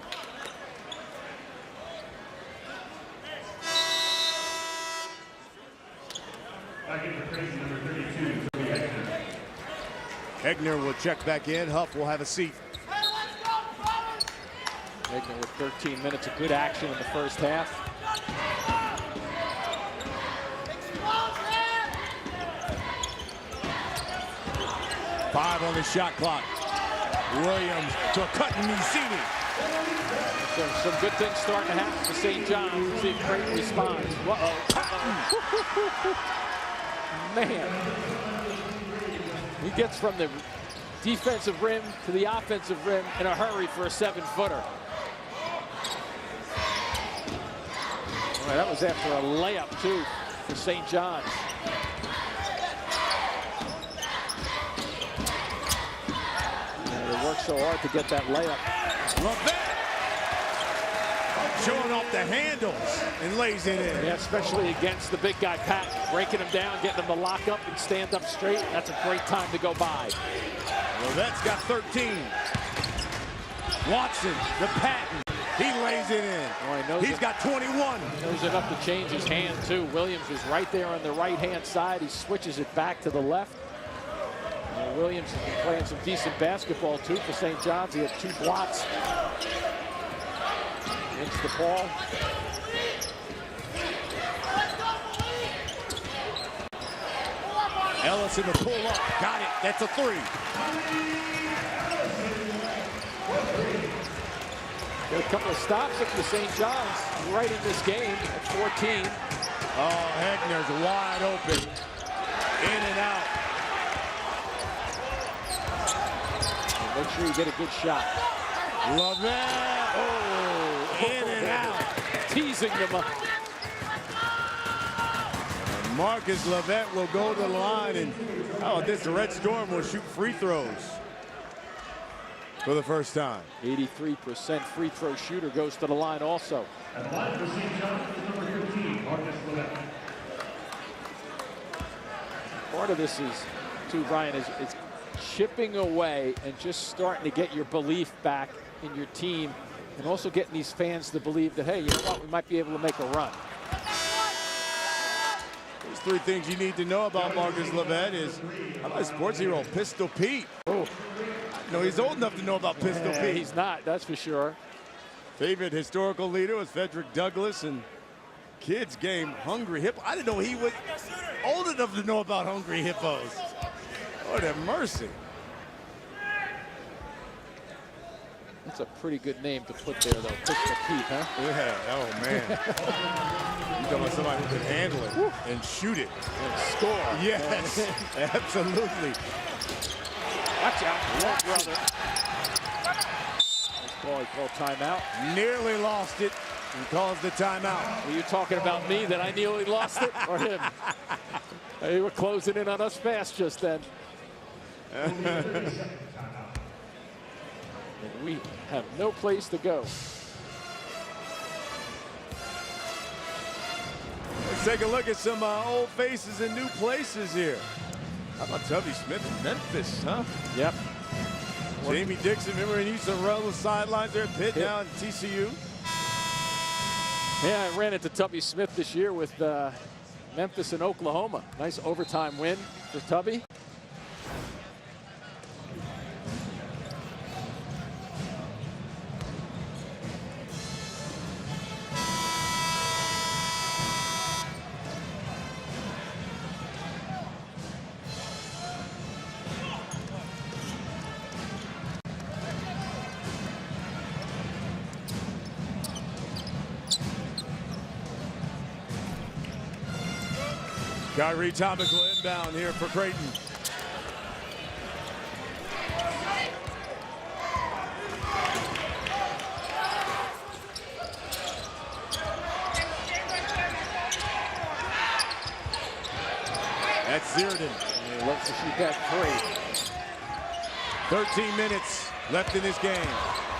Egner will check back in. Huff will have a seat. Egner with 13 minutes of good action in the first half. Five on the shot clock. Williams to a cut and Mussini. So some good things starting to happen for St. John's. Let's see if Creighton responds. Man. He gets from the defensive rim to the offensive rim in a hurry for a 7-footer. Well, that was after a layup, too, for St. John's. They worked so hard to get that layup. Levett showing off the handles and lays it in. Yeah, especially against the big guy, Pat, breaking him down, getting him to lock up and stand up straight. That's a great time to go by. Levett's got 13. Watson, the Patton, he lays it in. Oh, he's got 21. He knows enough to change his hand, too. Williams was right there on the right-hand side. He switches it back to the left. Williams has been playing some decent basketball, too, for St. John's. He had 2 blocks against the ball. Ellison to pull up. Got it. That's a 3. Got a couple of stops up to St. John's right in this game at 14. Oh, Hegner's wide open. In and out. Make sure you get a good shot. Levett. Oh, in and out. Teasing them up. Marcus Levett will go to the line, and how about this? The Red Storm will shoot free throws for the first time. 83% free throw shooter goes to the line also. At the line for St. John's, number 15, Marcus Levett. Part of this is, too, Brian, is chipping away and just starting to get your belief back in your team, and also getting these fans to believe that, hey, you know what, we might be able to make a run. There's 3 things you need to know about Marcus Levett is, how about sports hero Pistol Pete? Oh, No, he's old enough to know about Pistol Pete. He's not, that's for sure. Favorite historical leader was Frederick Douglass, and kids game Hungry Hippo. I didn't know he was old enough to know about Hungry Hippos. Lord have mercy. That's a pretty good name to put there, though. Pistol Pete, huh? Yeah, oh man. You talking about somebody who can handle it and shoot it. And score. Yes, absolutely. Watch out, little brother. Nice ball, he called timeout. Nearly lost it. He calls the timeout. Were you talking about me that I nearly lost it, or him? They were closing in on us fast just then. And we have no place to go. Let's take a look at some old faces in new places here. How about Tubby Smith in Memphis, huh? Yep. Jamie Dixon, remember he used to run the sidelines there at Pitt, now in TCU. Yeah, I ran into Tubby Smith this year with Memphis and Oklahoma. Nice overtime win for Tubby. Kyrie Thomas will inbound here for Creighton. That's Zierden. He looks to shoot that three. 13 minutes left in this game.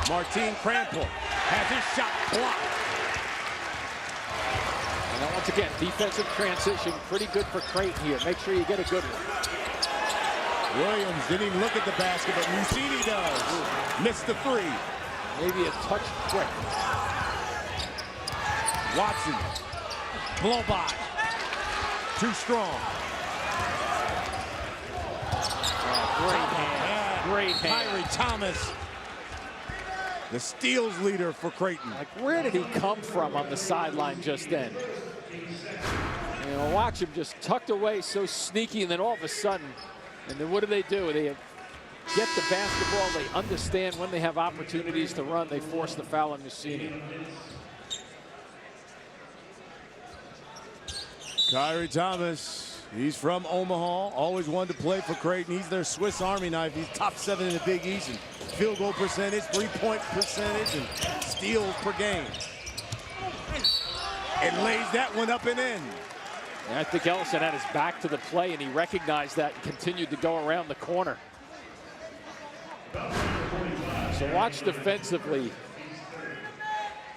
Martin Crampel has his shot blocked. And then once again, defensive transition, pretty good for Creighton here. Make sure you get a good one. Williams didn't even look at the basket, but Musini does. Missed the three. Maybe a touch quick. Watson, blow by. Too strong. Great hand. Great hand. Kyrie Thomas, the steals leader for Creighton. Like, where did he come from on the sideline just then? You know, watch him just tucked away so sneaky, and then all of a sudden, and then what do? They get the basketball. They understand when they have opportunities to run. They force the foul on Musini. Kyrie Thomas, he's from Omaha, always wanted to play for Creighton. He's their Swiss Army knife. He's top 7 in the Big East in field goal percentage, three-point percentage, and steals per game. And lays that one up and in. And I think Ellison had his back to the play, and he recognized that and continued to go around the corner. So watch defensively.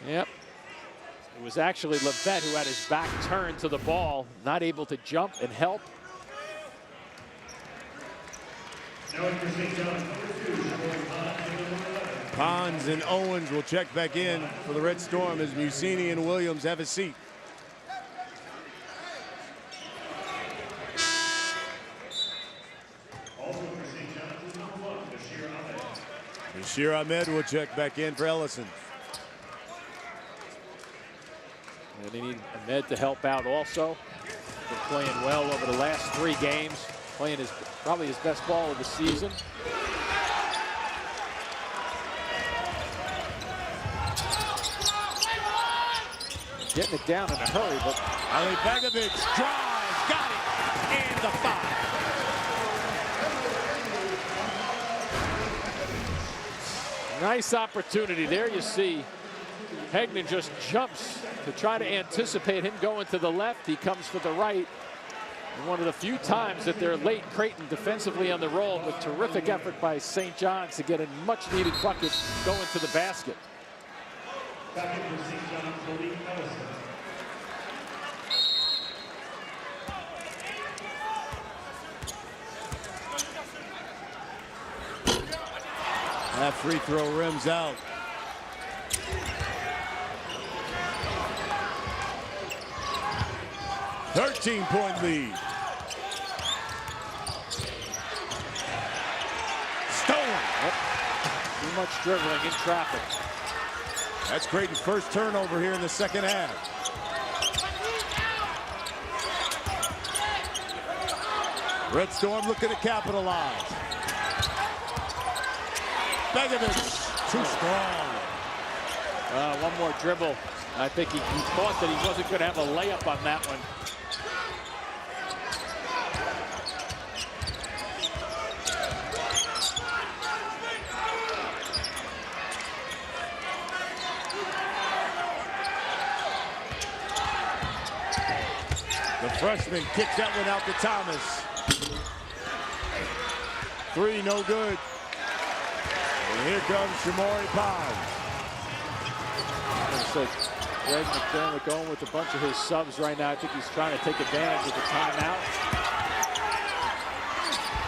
Yep. It was actually Levette who had his back turned to the ball, not able to jump and help. Pons and Owens will check back in for the Red Storm as Musini and Williams have a seat. Bashir Ahmed will check back in for Ellison. And they need Ahmed to help out also. Been playing well over the last 3 games. Playing probably his best ball of the season. Getting it down in a hurry, but Ali Begovic drives, got it, and the foul. nice opportunity. There you see Hegnan just jumps to try to anticipate him going to the left. He comes for the right. And one of the few times that they're late, Creighton defensively on the roll, with terrific effort by St. John's to get a much-needed bucket going to the basket. That free throw rims out. $13-point lead. Stolen. Too much dribbling in traffic. That's Creighton's first turnover here in the second half. Red Storm looking to capitalize. Begovic, too strong. One more dribble. I think he thought that he wasn't going to have a layup on that one. freshman kicks that one out to Thomas. 3, no good. And here comes Shamori Pons. Looks like Greg McDermott going with a bunch of his subs right now. I think he's trying to take advantage of the timeout.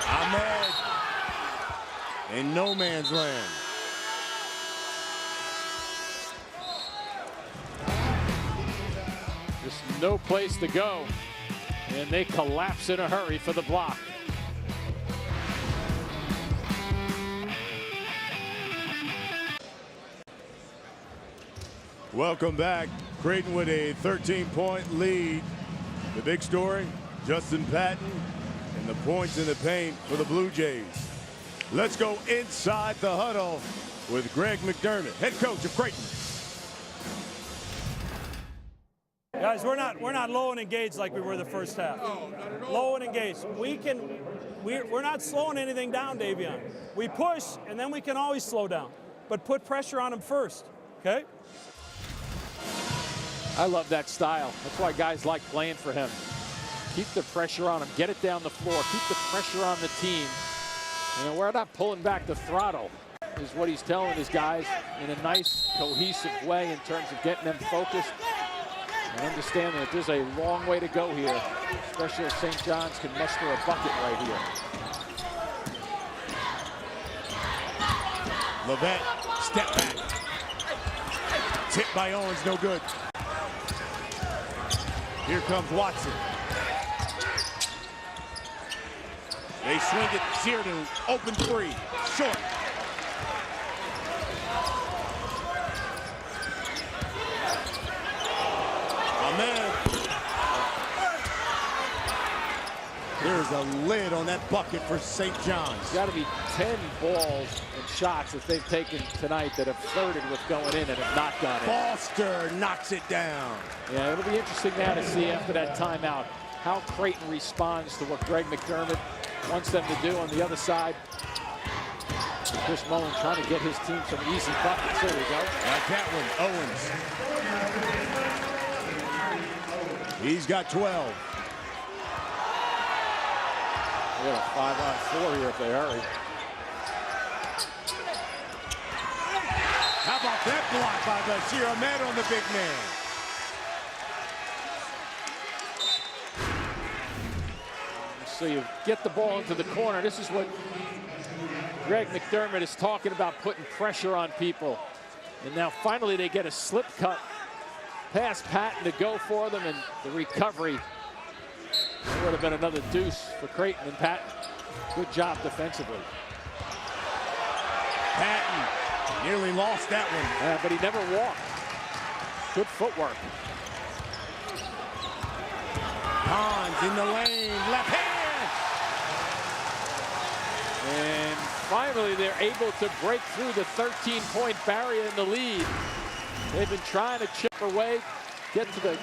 Ahmed in no man's land. Just no place to go. And they collapse in a hurry for the block. Welcome back. Creighton with a 13-point lead. The big story, Justin Patton and the points in the paint for the Blue Jays. Let's go inside the huddle with Greg McDermott, head coach of Creighton. Guys, we're not low and engaged like we were the first half. Low and engaged. We're not slowing anything down, Davion. We push, and then we can always slow down. But put pressure on them first, okay? I love that style. That's why guys like playing for him. Keep the pressure on him. Get it down the floor. Keep the pressure on the team. You know, we're not pulling back the throttle, is what he's telling his guys in a nice, cohesive way in terms of getting them focused and understanding that there's a long way to go here, especially if St. John's can muster a bucket right here. Levette, step back. Tip by Owens, no good. Here comes Watson. They swing it, Sheridan, open 3, short. Ahmed. There's a lid on that bucket for St. John's. It's got to be 10 balls and shots that they've taken tonight that have flirted with going in and have not gone in. Foster knocks it down. Yeah, it'll be interesting now to see after that timeout how Creighton responds to what Greg McDermott wants them to do on the other side. Chris Mullen trying to get his team some easy buckets. There we go. Like that one, Owens. He's got 12. We got a 5-on-4 here if they hurry. How about that block by Bashir Ahmed on the big man? So you get the ball into the corner. This is what Greg McDermott is talking about, putting pressure on people. And now finally they get a slip cut past Patton to go for them, and the recovery. There would have been another deuce for Creighton and Patton. Good job defensively. Patton nearly lost that one. But he never walked. Good footwork. Pons in the lane, left hand. And finally they're able to break through the 13-point barrier in the lead. They've been trying to chip away, get to the,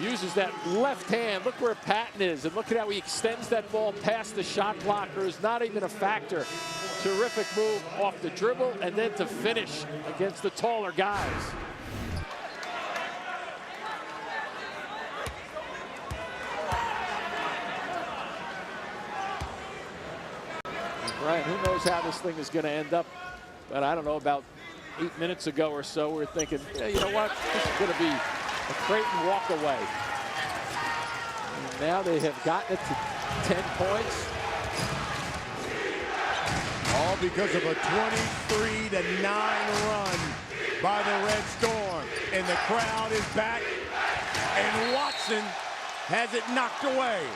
uses that left hand. Look where Patton is, and look at how he extends that ball past the shot blocker, who's not even a factor. Terrific move off the dribble, and then to finish against the taller guys. Brian, who knows how this thing is going to end up, but I don't know, about 8 minutes ago or so, we were thinking, yeah, you know what, this is going to be a Creighton walk away. And now they have gotten it to 10 points. All because of a 23-9 run by the Red Storm. And the crowd is back, and Watson has it knocked away.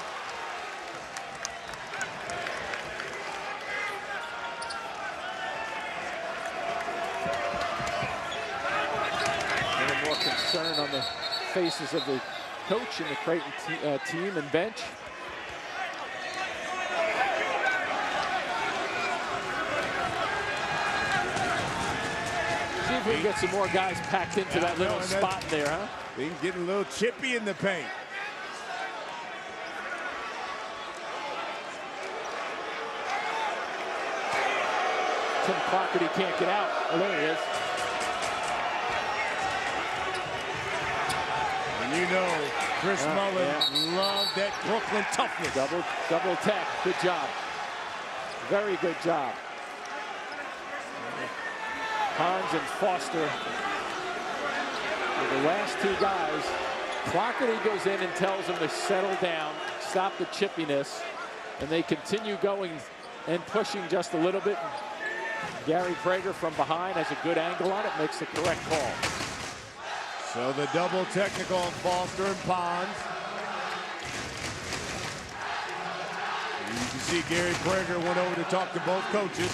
More concern on the faces of the coach and the Creighton team and bench. See if we can get some more guys packed into that little spot there, huh? Things getting a little chippy in the paint. Tim Clark, he can't get out. Oh, there he is. And you know Chris Mullen loved that Brooklyn toughness. Double tech. Good job. Very good job. Hans and Foster are the last two guys. Clockerty goes in and tells them to settle down, stop the chippiness, and they continue going and pushing just a little bit. Gary Prager from behind has a good angle on it, makes the correct call. So the double technical on Foster and Pons. You can see Gary Prager went over to talk to both coaches.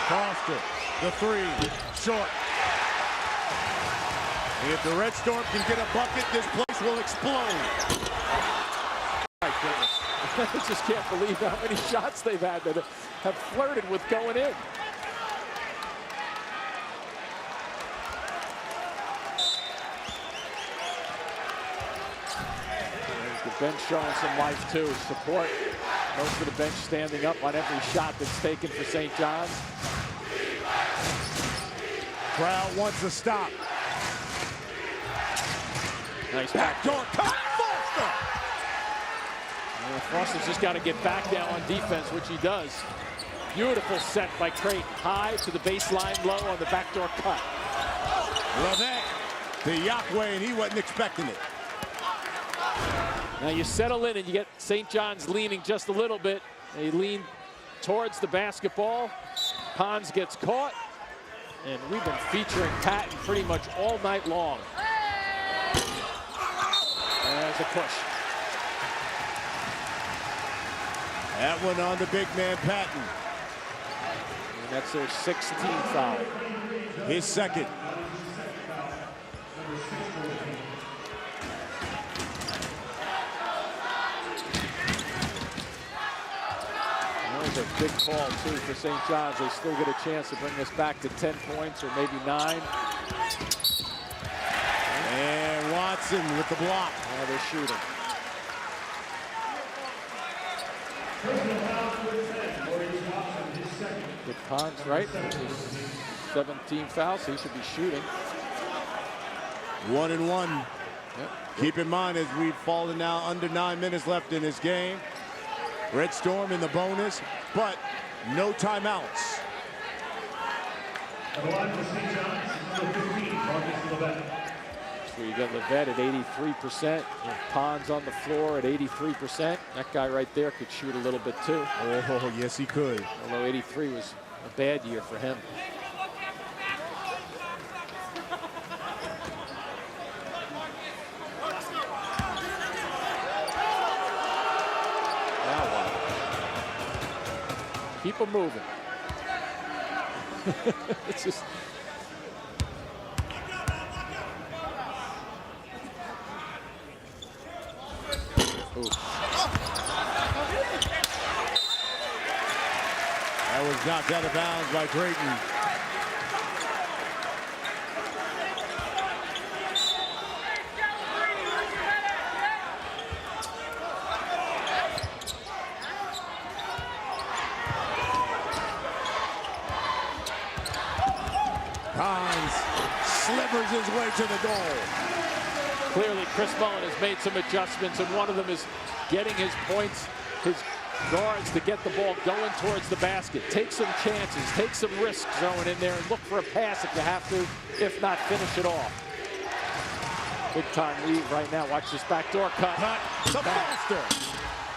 Foster, the three, short. If the Red Storm can get a bucket, this place will explode. My goodness. I just can't believe how many shots they've had that have flirted with going in. The bench showing some life too. Support. Most of the bench standing up on every shot that's taken for St. John's. Crowd wants to stop. Nice backdoor cut. Foster. Well, Foster's just got to get back now on defense, which he does. Beautiful set by Creighton. High to the baseline, low on the backdoor cut. Levesque to Yahweh, and he wasn't expecting it. Now you settle in and you get St. John's leaning just a little bit. They lean towards the basketball. Pons gets caught. And we've been featuring Patton pretty much all night long. There's a push. That one on the big man, Patton. And that's their 16th foul. His second. That was a big call, too, for St. John's. They still get a chance to bring this back to 10 points or maybe 9. And Watson with the block. Now they're shooting. Good Pons, right? 17 fouls, so he should be shooting. 1 and 1. Yep. Keep in mind, as we've fallen now under 9 minutes left in this game. Red Storm in the bonus, but no timeouts. On the line for St. John's, number 15, Marcus Levesque. So you got Levesque at 83%, and Pons on the floor at 83%. That guy right there could shoot a little bit too. Oh, yes, he could. Although 83 was a bad year for him. Now what? Keep them moving. It's just. That was knocked out of bounds by Creighton. Pons slivers his way to the goal. Clearly, Chris Mullen has made some adjustments, and one of them is getting his points, his guards to get the ball going towards the basket. Take some chances, take some risks going in there, and look for a pass if you have to, if not, finish it off. Big time lead right now. Watch this backdoor cut. To Foster.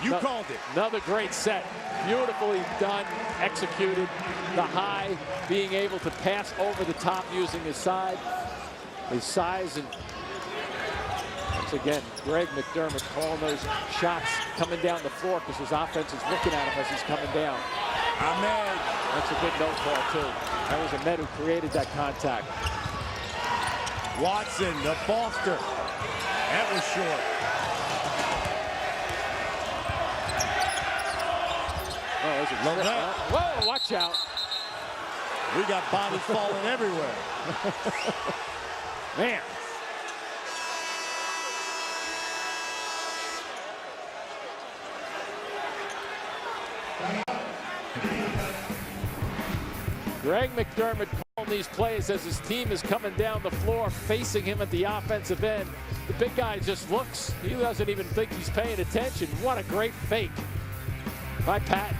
You called it. Another great set. Beautifully done, executed. The high, being able to pass over the top using his size, and once again, Greg McDermott calling those shots coming down the floor because his offense is looking at him as he's coming down. Ahmed. That's a good no call, too. That was Ahmed who created that contact. Watson to Foster. That was short. Oh, there's a Levesque. Whoa, watch out. We got bodies falling everywhere. Man. Greg McDermott calling these plays as his team is coming down the floor, facing him at the offensive end. The big guy just looks. He doesn't even think he's paying attention. What a great fake by Patton.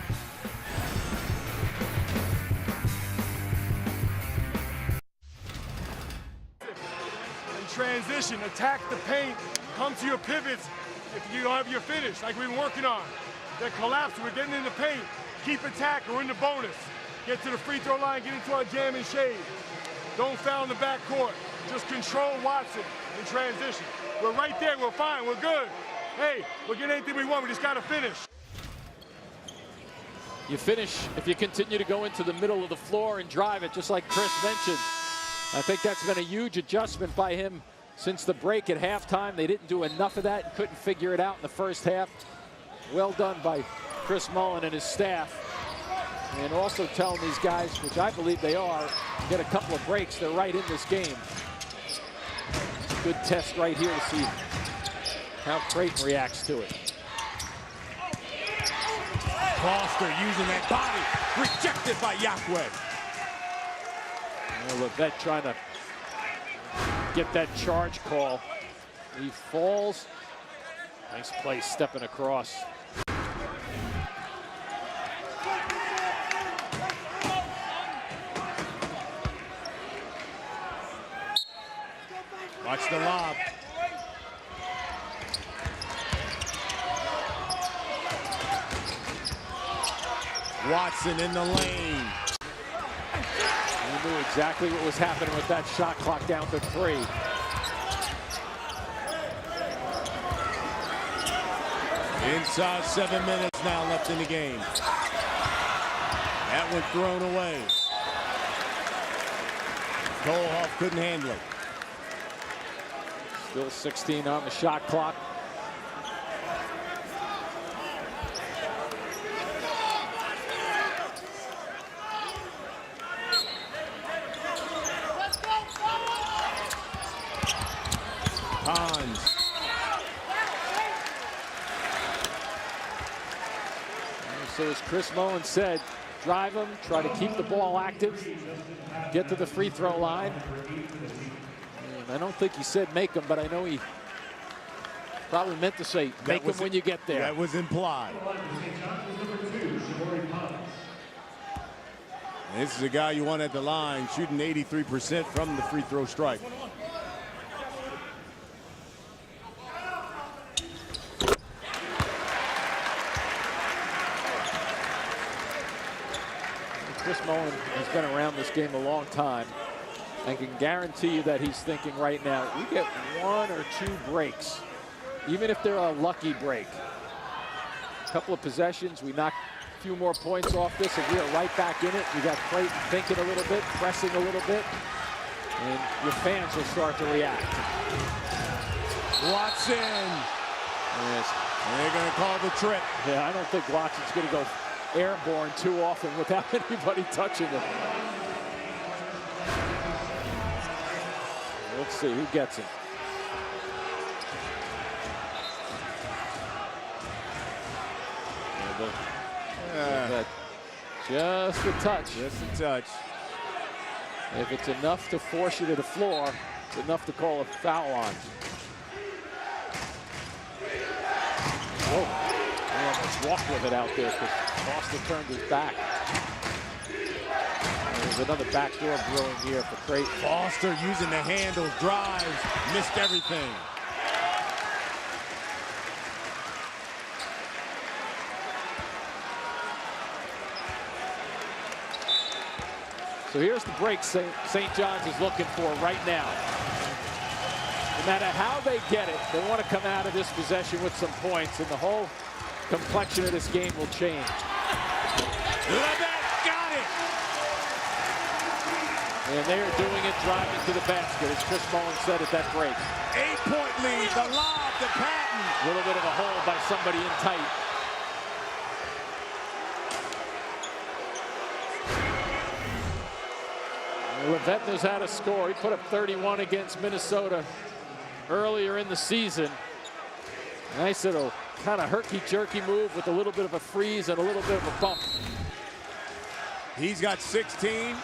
In transition, attack the paint, come to your pivots if you don't have your finish, like we've been working on. Then collapse, we're getting in the paint. Keep attack, we're in the bonus. Get to the free throw line, get into our jam and shade. Don't foul in the backcourt. Just control Watson in transition. We're right there, we're fine, we're good. Hey, we'll get anything we want, we just gotta finish. You finish if you continue to go into the middle of the floor and drive it, just like Chris mentioned. I think that's been a huge adjustment by him since the break at halftime. They didn't do enough of that and couldn't figure it out in the first half. Well done by Chris Mullin and his staff. And also telling these guys, which I believe they are, get a couple of breaks, they're right in this game. Good test right here to see how Creighton reacts to it. Foster using that body, rejected by Yahweh. Levette trying to get that charge call. He falls. Nice play stepping across. Watch the lob. Watson in the lane. He knew exactly what was happening with that shot clock down to 3. Inside 7 minutes now left in the game. That one thrown away. Kohlhoff couldn't handle it. Still 16 on the shot clock. Hans. So as Chris Mullin said, drive him, try to keep the ball active, get to the free throw line. And I don't think he said make them, but I know he probably meant to say make them when you get there. That was implied. And this is a guy you want at the line, shooting 83% from the free throw stripe. Chris Mullin has been around this game a long time. I can guarantee you that he's thinking right now, we get 1 or 2 breaks, even if they're a lucky break. A couple of possessions, we knock a few more points off this, and we are right back in it. We got Creighton thinking a little bit, pressing a little bit, and your fans will start to react. Watson. Yes. And they're going to call the trip. Yeah, I don't think Watson's going to go airborne too often without anybody touching him. Let's see who gets him. Just a touch. Just a touch. If it's enough to force you to the floor, it's enough to call a foul on. Whoa. He almost walked with it out there because Foster turned his back. There's another backdoor brewing here for Creighton. Foster using the handles, drives, missed everything. So here's the break St. John's is looking for right now. No matter how they get it, they want to come out of this possession with some points, and the whole complexion of this game will change. Levette got it! And they are doing it driving to the basket, as Chris Mullin said at that break. 8-point lead, the lob to Patton. A little bit of a hole by somebody in tight. Levette knows how to score. He put up 31 against Minnesota earlier in the season. Nice little kind of herky-jerky move with a little bit of a freeze and a little bit of a bump. He's got 16.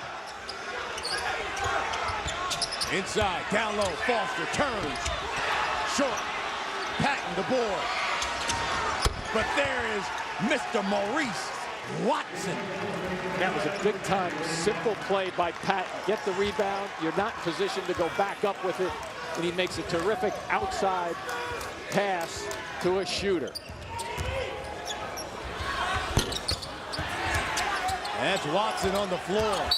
Inside, down low, Foster turns. Short, Patton the board. But there is Mr. Maurice Watson. That was a big-time, simple play by Patton. Get the rebound. You're not in position to go back up with it. And he makes a terrific outside pass to a shooter. That's Watson on the floor.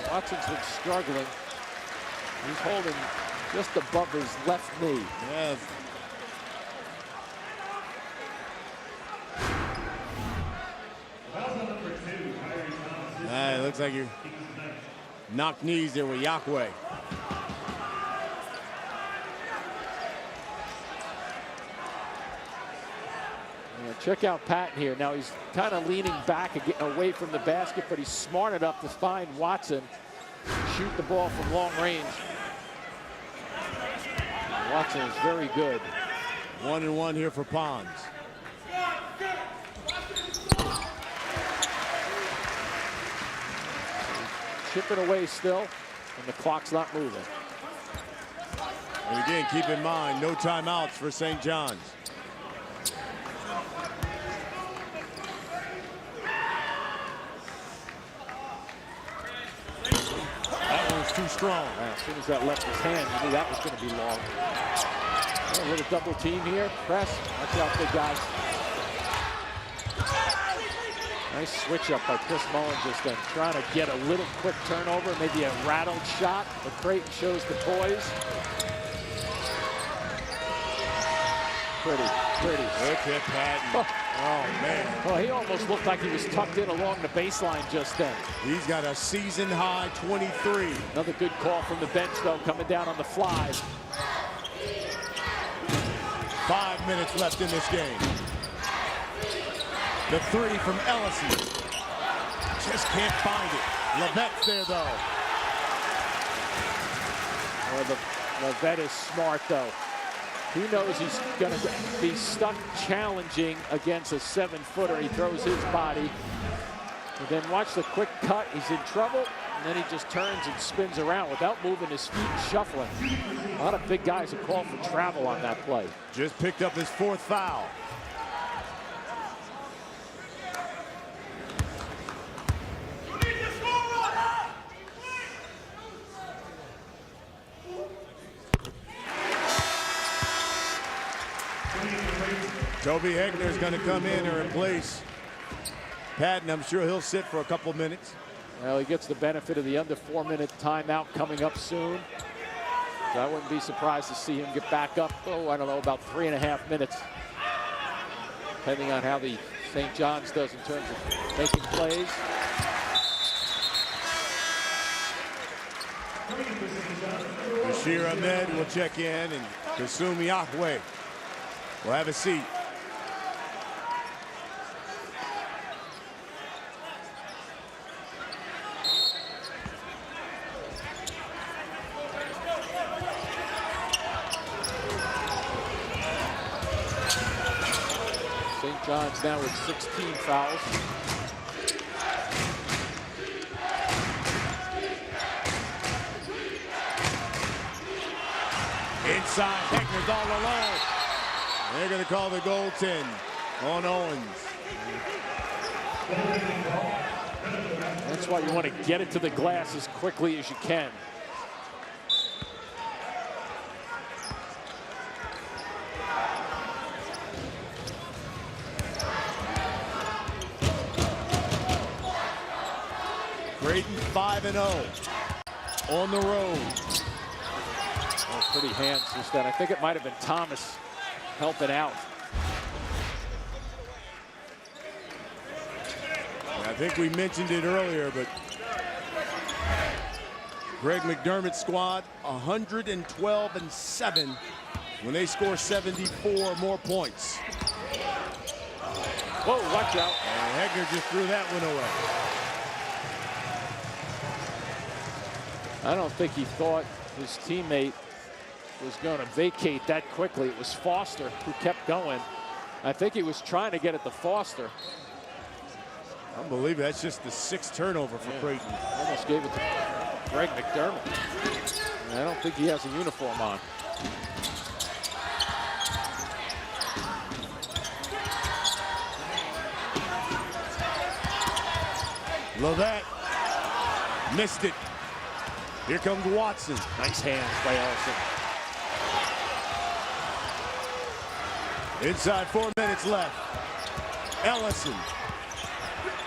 Watson's been struggling. He's holding just above his left knee. Yes. It looks like you knocked knees there with Yahweh. Check out Patton here. Now he's kind of leaning back and getting away from the basket, but he's smart enough to find Watson, shoot the ball from long range. Watson is very good. 1-1 here for Pons. Chipping away still, and the clock's not moving. And again, keep in mind, no timeouts for St. John's. That one's too strong. As soon as that left his hand, you knew that was going to be long. A little double team here. Press. Watch out, big guys. Nice switch up by Chris Mullins just then. Trying to get a little quick turnover, maybe a rattled shot, but Creighton shows the poise. Pretty. Look at Patton. Oh, man. Well, he almost looked like he was tucked in along the baseline just then. He's got a season-high 23. Another good call from the bench, though, coming down on the fly. 5 minutes left in this game. The three from Ellison. Just can't find it. Levette's there, though. Well, Levette is smart, though. He knows he's going to be stuck challenging against a 7-footer. He throws his body. And then watch the quick cut. He's in trouble. And then he just turns and spins around without moving his feet and shuffling. A lot of big guys have called for travel on that play. Just picked up his 4th foul. Toby Hegner's going to come in and replace Patton. I'm sure he'll sit for a couple minutes. Well, he gets the benefit of the under 4-minute timeout coming up soon. So I wouldn't be surprised to see him get back up, I don't know, about 3.5 minutes. Depending on how the St. John's does in terms of making plays. Bashir Ahmed will check in, and Kasumi Yahweh will have a seat. St. John's now with 16 fouls. Inside, Hegner's all alone. They're going to call the goaltend on Owens. That's why you want to get it to the glass as quickly as you can. Creighton 5-0 on the road. Oh, pretty hands just then. I think it might have been Thomas helping out. I think we mentioned it earlier, but Greg McDermott's squad 112-7 when they score 74 more points. Whoa, watch out. And Hegner just threw that one away. I don't think he thought his teammate was going to vacate that quickly. It was Foster who kept going. I think he was trying to get it to Foster. Unbelievable. That's just the 6th turnover for Creighton. Almost gave it to Greg McDermott. I don't think he has a uniform on. Lovett missed it. Here comes Watson. Nice hands by Ellison. Inside 4 minutes left. Ellison.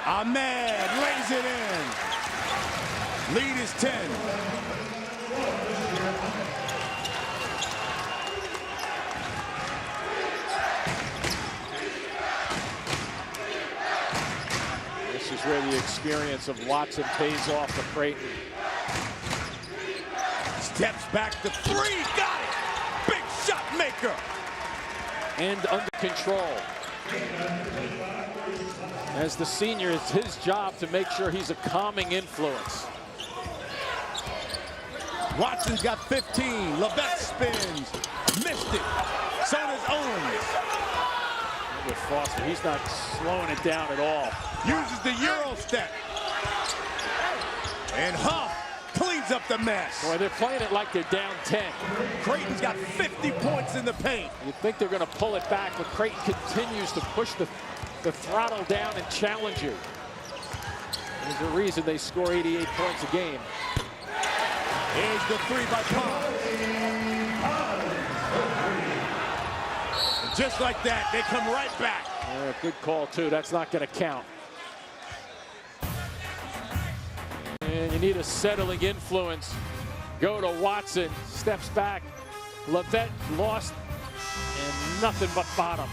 Ahmed lays it in. Lead is 10. This is where the experience of Watson pays off for Creighton. Steps back to three. Got it. Big shot maker. And under control. As the senior, it's his job to make sure he's a calming influence. Watson's got 15. Lovett spins. Missed it. So does Owens. With Foster, he's not slowing it down at all. Uses the Euro step. And Huff cleans up the mess. Boy, they're playing it like they're down 10. Creighton's got 50 points in the paint. You think they're going to pull it back, but Creighton continues to push the throttle down and challenge you. There's a reason they score 88 points a game. Here's the three by Pond. Just like that, they come right back. Good call, too. That's not going to count. And you need a settling influence. Go to Watson. Steps back. Lovett lost. And nothing but bottom.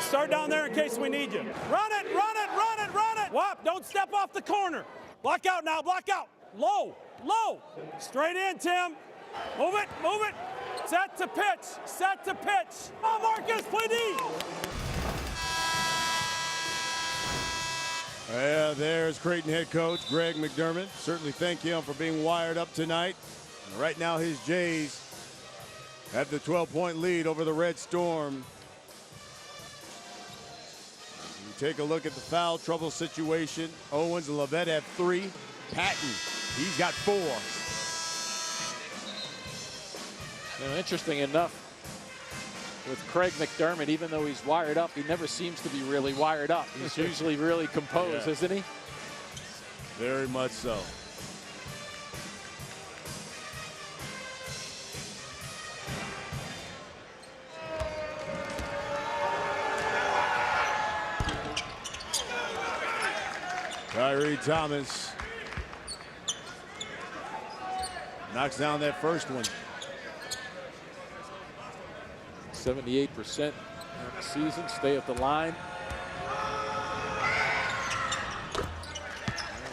Start down there in case we need you. Run it, run it, run it, run it. Wop, don't step off the corner. Block out now, block out. Low, low. Straight in, Tim. Move it, move it. Set to pitch, set to pitch. Oh, Marcus, play D. Yeah, there's Creighton head coach Greg McDermott. Certainly thank him for being wired up tonight. And right now his Jays have the 12-point lead over the Red Storm. Take a look at the foul trouble situation. Owens and Lovett have 3. Patton, he's got 4. You know, interesting enough, with Craig McDermott, even though he's wired up, he never seems to be really wired up. He's usually really composed, yeah, isn't he? Very much so. Tyree Thomas knocks down that first one. 78% on the season. Stay at the line.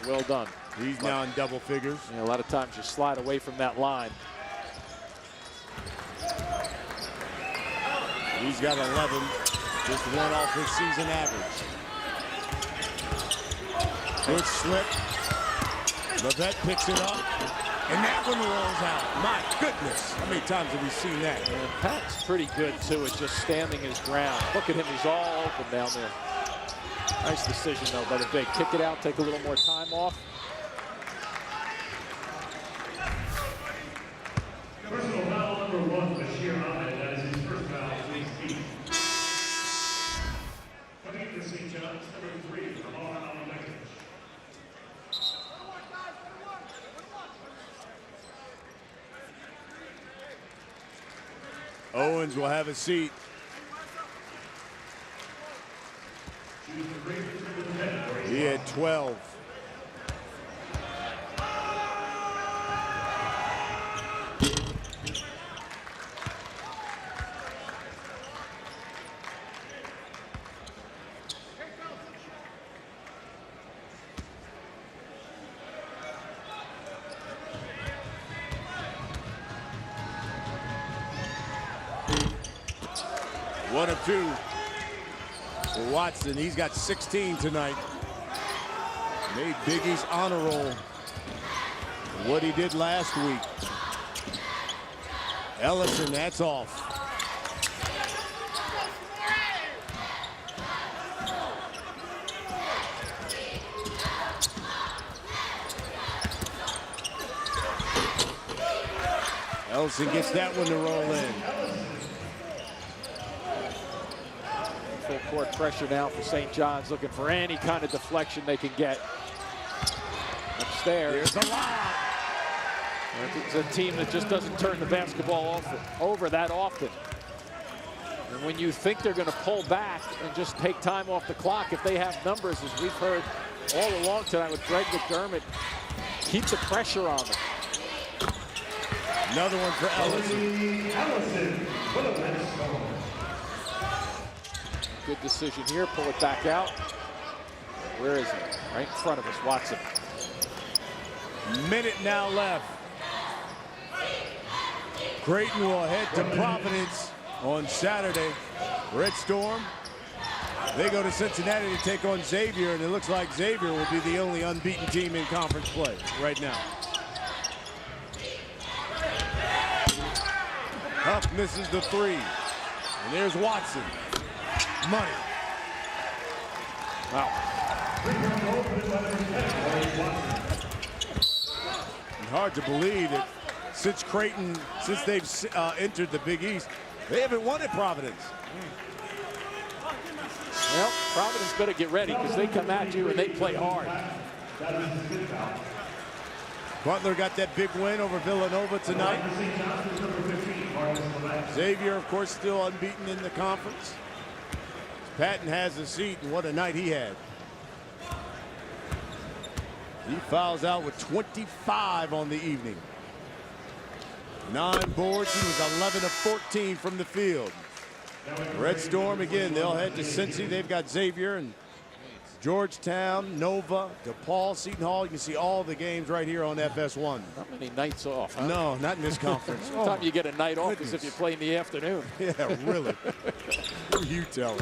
Well done. He's now in double figures. You know, a lot of times you slide away from that line. He's got 11, just one off his season average. Good slip. Lovett picks it up, and that one rolls out. My goodness, how many times have we seen that? And Pat's pretty good, too, at just standing his ground. Look at him, he's all open down there. Nice decision, though, by the big. Kick it out, take a little more time off. Personal foul number 1, Bashir Ahmed. That is his first foul of his team. Coming to St. John's, number 3, Amar Al-Mekhish. Owens will have a seat. He had 12. One of 2 for Watson. He's got 16 tonight. Made Big East honor roll. What he did last week. Ellison, that's off. Ellison gets that one to roll in. Full court pressure now for St. John's, looking for any kind of deflection they can get. Upstairs. There's a lob. It's a team that just doesn't turn the basketball over that often. And when you think they're going to pull back and just take time off the clock, if they have numbers, as we've heard all along tonight with Greg McDermott, keep the pressure on them. Another one for Ellison. Good decision here. Pull it back out. Where is he? Right in front of us. Watson. Minute now left. Creighton will head to Providence on Saturday. Red Storm, they go to Cincinnati to take on Xavier, and it looks like Xavier will be the only unbeaten team in conference play right now. Huff misses the three. And there's Watson. Money. Wow. And hard to believe that since they've entered the Big East, they haven't won at Providence. Well, Providence better get ready because they come at you and they play hard. Butler got that big win over Villanova tonight. Xavier, of course, still unbeaten in the conference. Patton has a seat, and what a night he had. He fouls out with 25 on the evening. 9 boards. He was 11 of 14 from the field. Red Storm, again, they'll head to Cincy. They've got Xavier and Georgetown, Nova, DePaul, Seton Hall. You can see all the games right here on FS1. Not many nights off, huh? No, not in this conference. Every time you get a night off is if you play in the afternoon. Yeah, really. Who are you telling?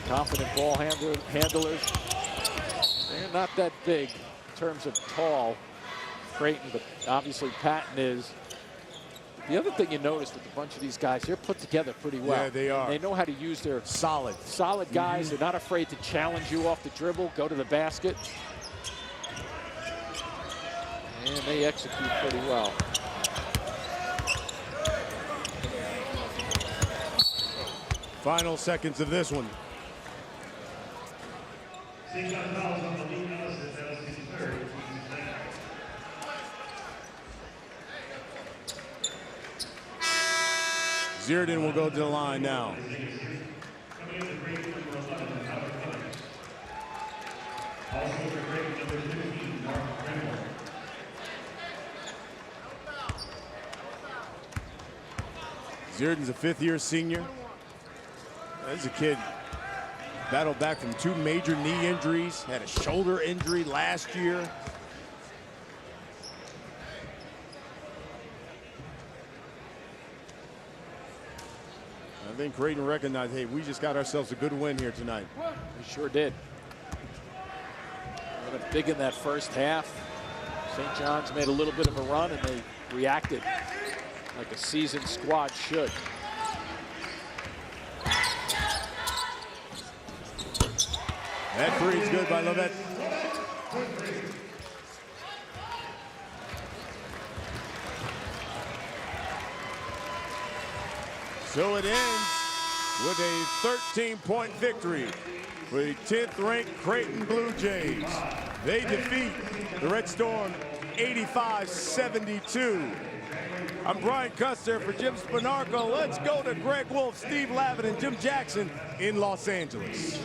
Confident ball handlers. They're not that big in terms of tall, Creighton, but obviously Patton is. The other thing you notice with a bunch of these guys, they're put together pretty well. Yeah, they are. They know how to use their solid guys. They're not afraid to challenge you off the dribble, go to the basket. And they execute pretty well. Final seconds of this one. Zierden will go to the line now. Zierden's a fifth-year senior. As a kid, battled back from 2 major knee injuries, had a shoulder injury last year. I think Creighton recognized, hey, we just got ourselves a good win here tonight. We sure did. Went up big in that first half. St. John's made a little bit of a run, and they reacted like a seasoned squad should. That three's good by Lovett. So it ends with a 13-point victory for the 10th-ranked Creighton Bluejays. They defeat the Red Storm 85-72. I'm Brian Custer for Jim Spanarco. Let's go to Greg Wolf, Steve Lavin, and Jim Jackson in Los Angeles.